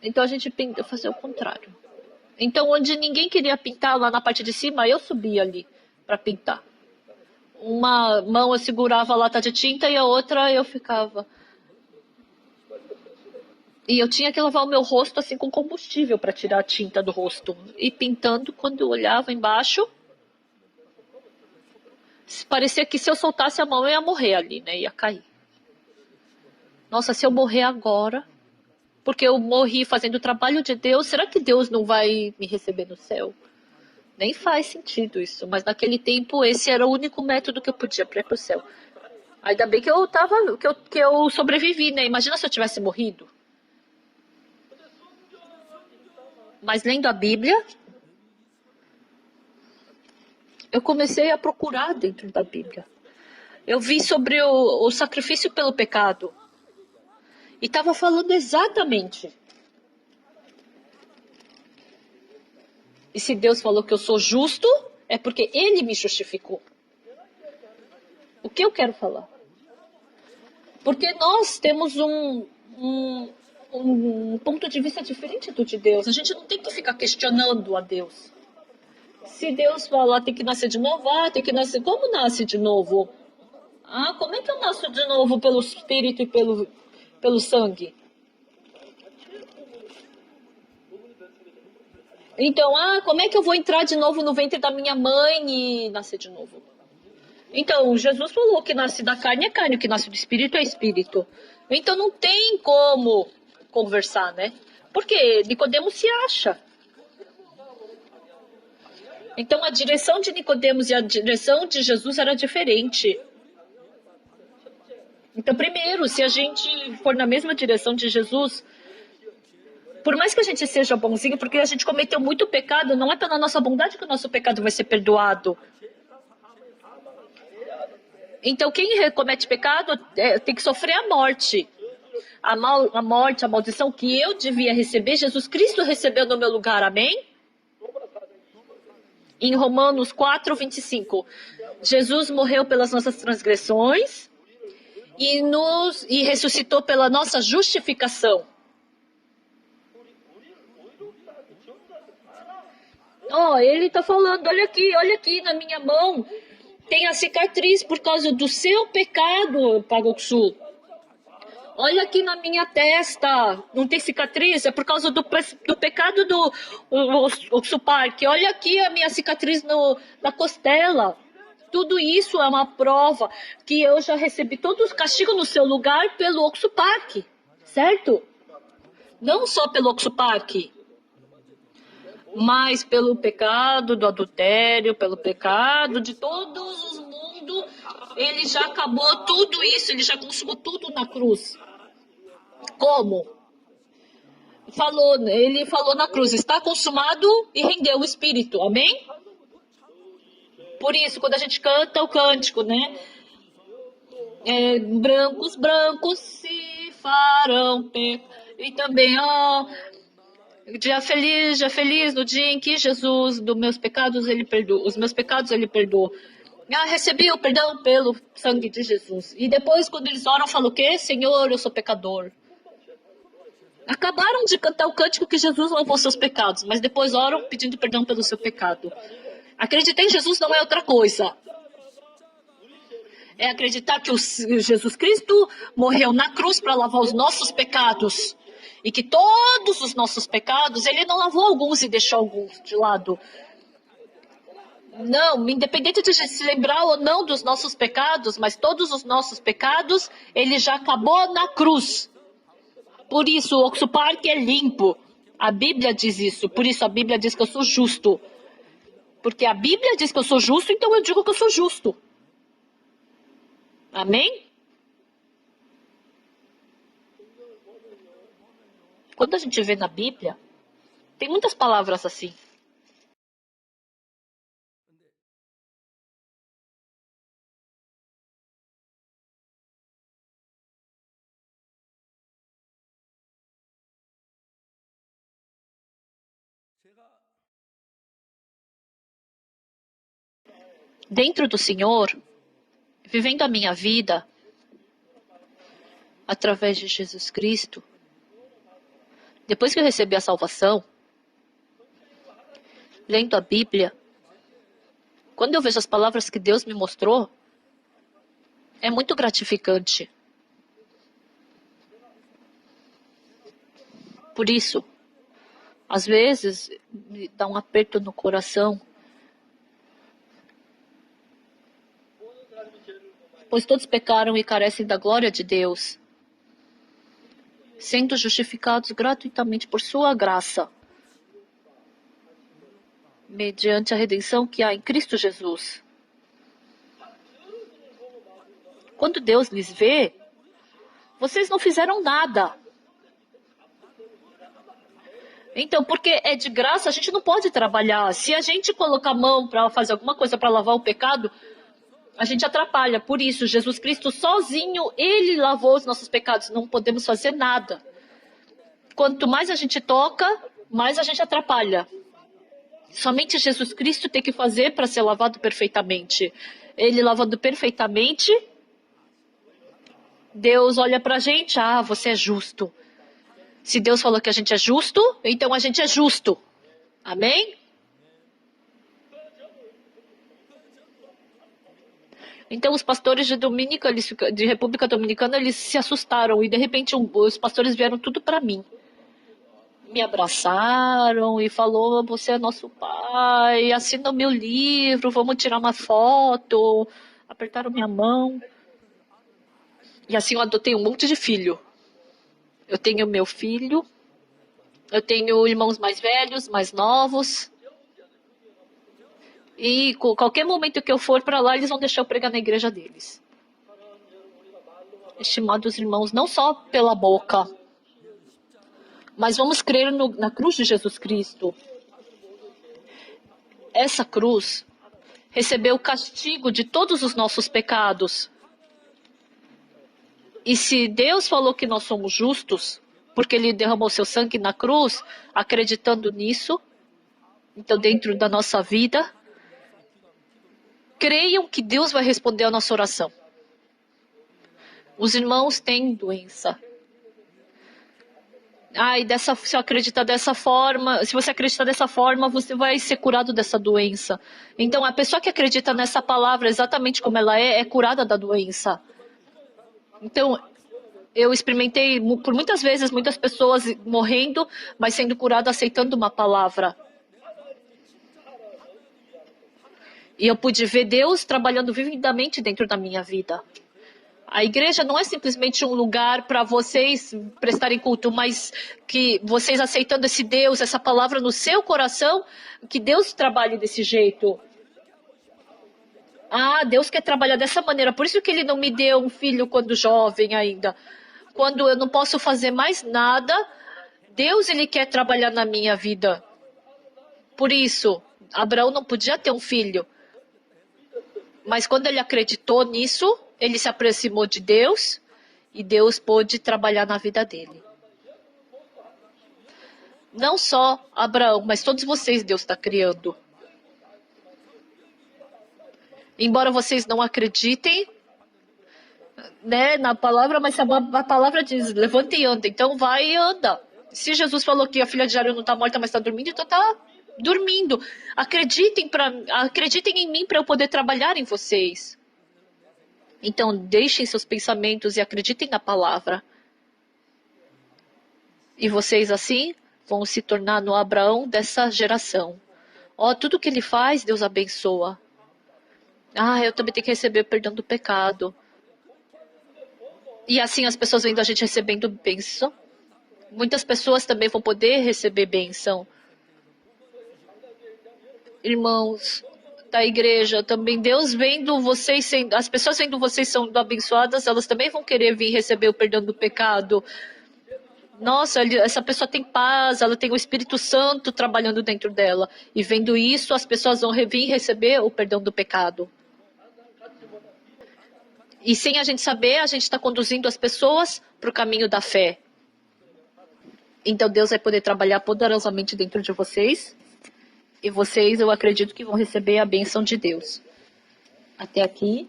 Então a gente fazia o contrário. Então onde ninguém queria pintar lá na parte de cima, eu subia ali para pintar. Uma mão eu segurava a lata de tinta e a outra eu ficava. E eu tinha que lavar o meu rosto assim com combustível para tirar a tinta do rosto. E pintando, quando eu olhava embaixo, parecia que se eu soltasse a mão eu ia morrer ali, né? Ia cair. Nossa, se eu morrer agora, porque eu morri fazendo o trabalho de Deus, será que Deus não vai me receber no céu? Nem faz sentido isso, mas naquele tempo esse era o único método que eu podia para ir pro céu. Ainda bem que eu sobrevivi, né? Imagina se eu tivesse morrido. Mas lendo a Bíblia, eu comecei a procurar dentro da Bíblia. Eu vi sobre o sacrifício pelo pecado. E estava falando exatamente. E se Deus falou que eu sou justo, é porque Ele me justificou. O que eu quero falar? Porque nós temos um ponto de vista diferente do de Deus. A gente não tem que ficar questionando a Deus. Se Deus falar tem que nascer de novo, tem que nascer. Como nasce de novo? Como é que eu nasço de novo pelo Espírito e pelo sangue? Então, como é que eu vou entrar de novo no ventre da minha mãe e nascer de novo? Então, Jesus falou que nasce da carne é carne, o que nasce do espírito é espírito. Então não tem como conversar, né? Porque Nicodemos se acha. Então a direção de Nicodemos e a direção de Jesus era diferente. Então, primeiro, se a gente for na mesma direção de Jesus, por mais que a gente seja bonzinho, porque a gente cometeu muito pecado, não é pela nossa bondade que o nosso pecado vai ser perdoado. Então, quem comete pecado tem que sofrer a morte. A morte, a maldição que eu devia receber, Jesus Cristo recebeu no meu lugar, amém? Em Romanos 4, 25. Jesus morreu pelas nossas transgressões e ressuscitou pela nossa justificação. Ele está falando, olha aqui na minha mão, tem a cicatriz por causa do seu pecado, Pagoksu. Olha aqui na minha testa, não tem cicatriz? É por causa do pecado do Oksupark. Olha aqui a minha cicatriz na costela. Tudo isso é uma prova que eu já recebi todo o castigo no seu lugar pelo Oksupark, certo? Não só pelo Oksupark, mas pelo pecado do adultério, pelo pecado de todos os mundos. Ele já acabou tudo isso, ele já consumou tudo na cruz. Como? Ele falou na cruz, está consumado e rendeu o Espírito, amém? Por isso, quando a gente canta o cântico, né? Brancos se farão. E também, dia feliz no dia em que Jesus, dos meus pecados, ele perdoa. Os meus pecados ele perdoa. Recebi o perdão pelo sangue de Jesus. E depois, quando eles oram, falam o quê? Senhor, eu sou pecador. Acabaram de cantar o cântico que Jesus lavou seus pecados, mas depois oram pedindo perdão pelo seu pecado. Acreditar em Jesus não é outra coisa. É acreditar que Jesus Cristo morreu na cruz para lavar os nossos pecados. E que todos os nossos pecados, ele não lavou alguns e deixou alguns de lado. Não, independente de a gente se lembrar ou não dos nossos pecados, mas todos os nossos pecados, ele já acabou na cruz. Por isso, o Oksupark é limpo. A Bíblia diz isso. Por isso, a Bíblia diz que eu sou justo. Porque a Bíblia diz que eu sou justo, então eu digo que eu sou justo. Amém? Quando a gente vê na Bíblia, tem muitas palavras assim. dentro do Senhor, vivendo a minha vida através de Jesus Cristo, depois que eu recebi a salvação, lendo a Bíblia, quando eu vejo as palavras que Deus me mostrou, é muito gratificante. Por isso, às vezes, me dá um aperto no coração, pois todos pecaram e carecem da glória de Deus, sendo justificados gratuitamente por sua graça, mediante a redenção que há em Cristo Jesus. Quando Deus lhes vê, vocês não fizeram nada. Então, porque é de graça, a gente não pode trabalhar. Se a gente colocar a mão para fazer alguma coisa para lavar o pecado, a gente atrapalha. Por isso, Jesus Cristo sozinho, Ele lavou os nossos pecados. Não podemos fazer nada. Quanto mais a gente toca, mais a gente atrapalha. Somente Jesus Cristo tem que fazer para ser lavado perfeitamente. Ele lavando perfeitamente, Deus olha para a gente, você é justo. Se Deus falou que a gente é justo, então a gente é justo. Amém? Então os pastores de República Dominicana, eles se assustaram e de repente os pastores vieram tudo para mim. Me abraçaram e falou, você é nosso pai, assina o meu livro, vamos tirar uma foto. Apertaram minha mão. E assim eu adotei um monte de filho. Eu tenho meu filho, eu tenho irmãos mais velhos, mais novos. E qualquer momento que eu for para lá, eles vão deixar eu pregar na igreja deles. Estimados irmãos, não só pela boca, mas vamos crer na cruz de Jesus Cristo. Essa cruz recebeu o castigo de todos os nossos pecados. E se Deus falou que nós somos justos, porque Ele derramou seu sangue na cruz, acreditando nisso, então dentro da nossa vida, creiam que Deus vai responder a nossa oração. Os irmãos têm doença. Se acreditar dessa forma, se você acreditar dessa forma, você vai ser curado dessa doença. Então, a pessoa que acredita nessa palavra exatamente como ela é curada da doença. Então, eu experimentei por muitas vezes muitas pessoas morrendo, mas sendo curadas aceitando uma palavra. E eu pude ver Deus trabalhando vividamente dentro da minha vida. A igreja não é simplesmente um lugar para vocês prestarem culto, mas que vocês aceitando esse Deus, essa palavra no seu coração, que Deus trabalhe desse jeito. Deus quer trabalhar dessa maneira. Por isso que Ele não me deu um filho quando jovem ainda. Quando eu não posso fazer mais nada, Deus Ele quer trabalhar na minha vida. Por isso, Abraão não podia ter um filho. Mas quando ele acreditou nisso, ele se aproximou de Deus e Deus pôde trabalhar na vida dele. Não só Abraão, mas todos vocês Deus está criando. Embora vocês não acreditem, na palavra, mas a palavra diz, levanta e anda. Então vai e anda. Se Jesus falou que a filha de Jairo não está morta, mas está dormindo, então está dormindo. Acreditem em mim para eu poder trabalhar em vocês. Então deixem seus pensamentos e acreditem na palavra. E vocês assim vão se tornar no Abraão dessa geração. Tudo que ele faz, Deus abençoa. Eu também tenho que receber o perdão do pecado. E assim as pessoas vendo a gente recebendo bênção. Muitas pessoas também vão poder receber bênção. Irmãos da igreja, também Deus vendo vocês sendo, as pessoas vendo vocês sendo abençoadas, elas também vão querer vir receber o perdão do pecado. Nossa, essa pessoa tem paz, ela tem o Espírito Santo trabalhando dentro dela. E vendo isso, as pessoas vão vir receber o perdão do pecado. E sem a gente saber, a gente está conduzindo as pessoas para o caminho da fé. Então Deus vai poder trabalhar poderosamente dentro de vocês. E vocês, eu acredito que vão receber a bênção de Deus. Até aqui